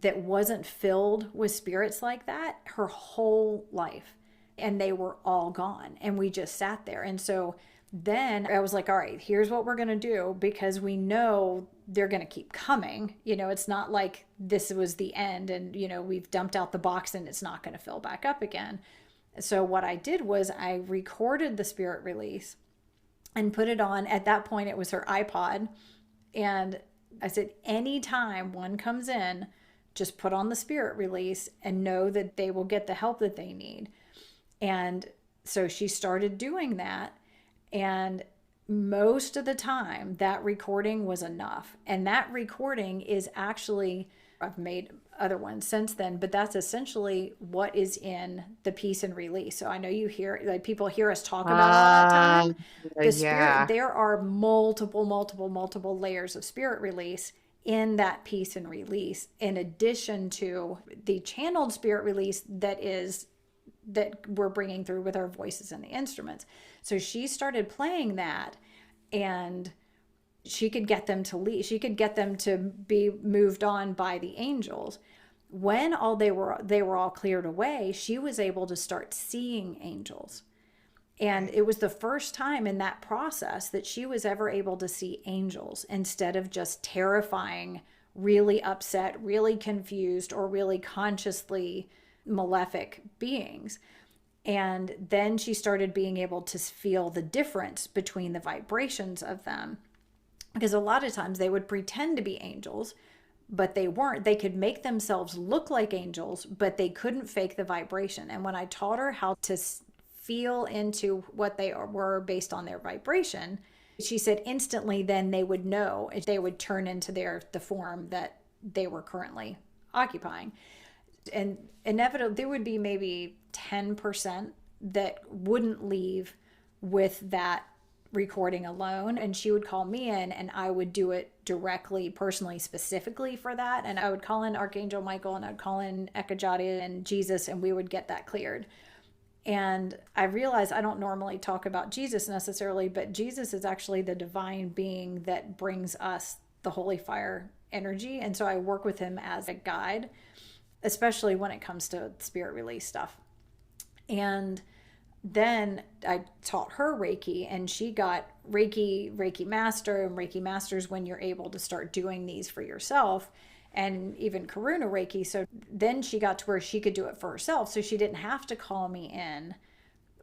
that wasn't filled with spirits like that her whole life. And they were all gone. And we just sat there. And so then I was like, all right, here's what we're going to do, because we know they're going to keep coming. It's not like this was the end and, we've dumped out the box and it's not going to fill back up again. So what I did was I recorded the spirit release and put it on. At that point, it was her iPod. And I said, anytime one comes in, just put on the spirit release and know that they will get the help that they need. And so she started doing that. And most of the time, that recording was enough. And that recording is actually, I've made other ones since then, but that's essentially what is in the peace and release. So I know you hear, like, people hear us talk about all that Uh, time. The spirit, yeah. there are multiple layers of spirit release in that peace and release, in addition to the channeled spirit release that we're bringing through with our voices and the instruments. So she started playing that, and she could get them to leave. She could get them to be moved on by the angels. When they were all cleared away, she was able to start seeing angels. And it was the first time in that process that she was ever able to see angels instead of just terrifying, really upset, really confused, or really consciously malefic beings. And then she started being able to feel the difference between the vibrations of them. Because a lot of times they would pretend to be angels, but they weren't. They could make themselves look like angels, but they couldn't fake the vibration. And when I taught her how to feel into what they were based on their vibration, she said instantly then they would know if they would turn into the form that they were currently occupying. And inevitably there would be maybe 10% that wouldn't leave with that recording alone, and she would call me in and I would do it directly, personally, specifically for that. And I would call in Archangel Michael and I'd call in Ekajati and Jesus, and we would get that cleared. And I realized I don't normally talk about Jesus necessarily, but Jesus is actually the divine being that brings us the holy fire energy. And so I work with him as a guide, especially when it comes to spirit release stuff. And then I taught her Reiki, and she got Reiki Master, and Reiki Masters when you're able to start doing these for yourself, and even Karuna Reiki. So then she got to where she could do it for herself. So she didn't have to call me in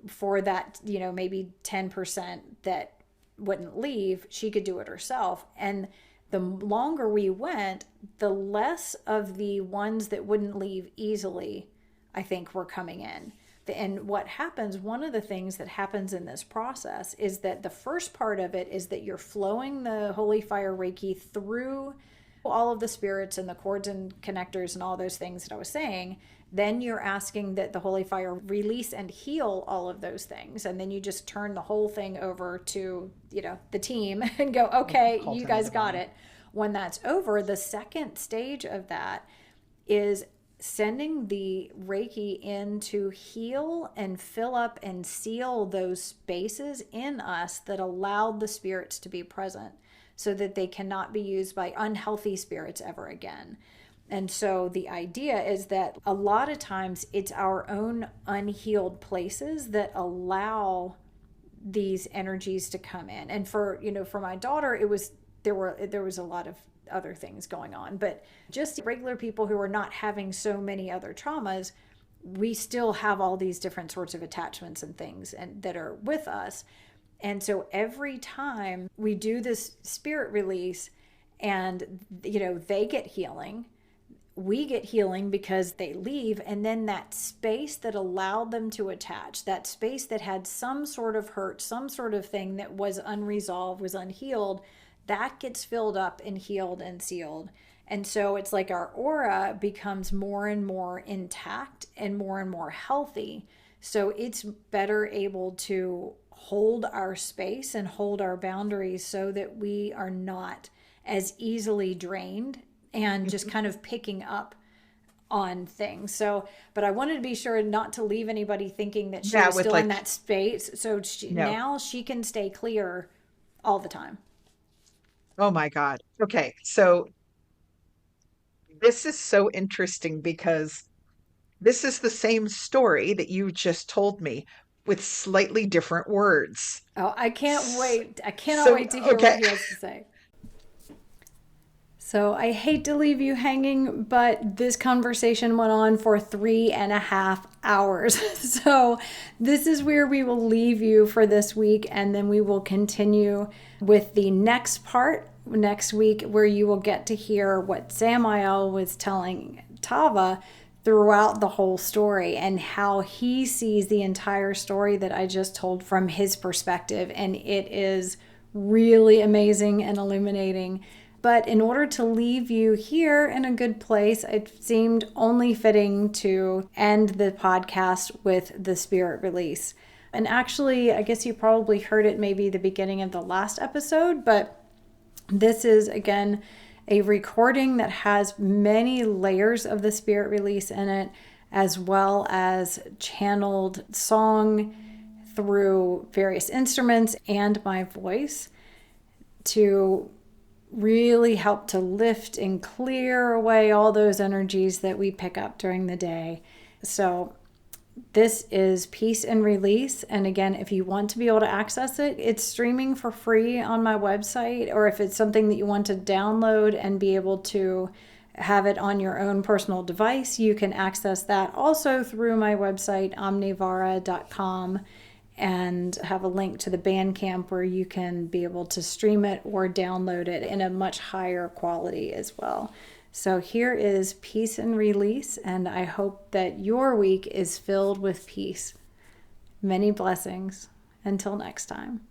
for that, maybe 10% that wouldn't leave. She could do it herself. And the longer we went, the less of the ones that wouldn't leave easily, I think, were coming in. And what happens, one of the things that happens in this process is that the first part of it is that you're flowing the Holy Fire Reiki through all of the spirits and the cords and connectors and all those things that I was saying. Then you're asking that the Holy Fire release and heal all of those things. And then you just turn the whole thing over to, the team and go, okay, Call you time guys got divine. it. When that's over, the second stage of that is sending the Reiki in to heal and fill up and seal those spaces in us that allowed the spirits to be present, so that they cannot be used by unhealthy spirits ever again. And so the idea is that a lot of times it's our own unhealed places that allow these energies to come in. And for my daughter, there was a lot of other things going on, but just regular people who are not having so many other traumas, we still have all these different sorts of attachments and things and that are with us. And so every time we do this spirit release and they get healing, we get healing because they leave, and then that space that allowed them to attach, that space that had some sort of hurt, some sort of thing that was unresolved, was unhealed, that gets filled up and healed and sealed. And so it's like our aura becomes more and more intact and more healthy. So it's better able to hold our space and hold our boundaries so that we are not as easily drained and just kind of picking up on things. So, but I wanted to be sure not to leave anybody thinking that she Yeah, was with still in like, that space. So no. now she can stay clear all the time. Oh my God. Okay. So this is so interesting because this is the same story that you just told me with slightly different words. Oh, I can't S- wait. I cannot So, wait to hear what okay. he has to say. So I hate to leave you hanging, but this conversation went on for 3.5 hours. So this is where we will leave you for this week, and then we will continue with the next part next week, where you will get to hear what Samael was telling Tava throughout the whole story and how he sees the entire story that I just told from his perspective. And it is really amazing and illuminating. But in order to leave you here in a good place, it seemed only fitting to end the podcast with the spirit release. And actually, I guess you probably heard it maybe the beginning of the last episode, but this is again a recording that has many layers of the spirit release in it, as well as channeled song through various instruments and my voice to really help to lift and clear away all those energies that we pick up during the day. So this is Peace and Release. And again, if you want to be able to access it, it's streaming for free on my website. Or if it's something that you want to download and be able to have it on your own personal device, you can access that also through my website, omnivara.com, and have a link to the Bandcamp where you can be able to stream it or download it in a much higher quality as well. So here is Peace and Release, and I hope that your week is filled with peace. Many blessings. Until next time.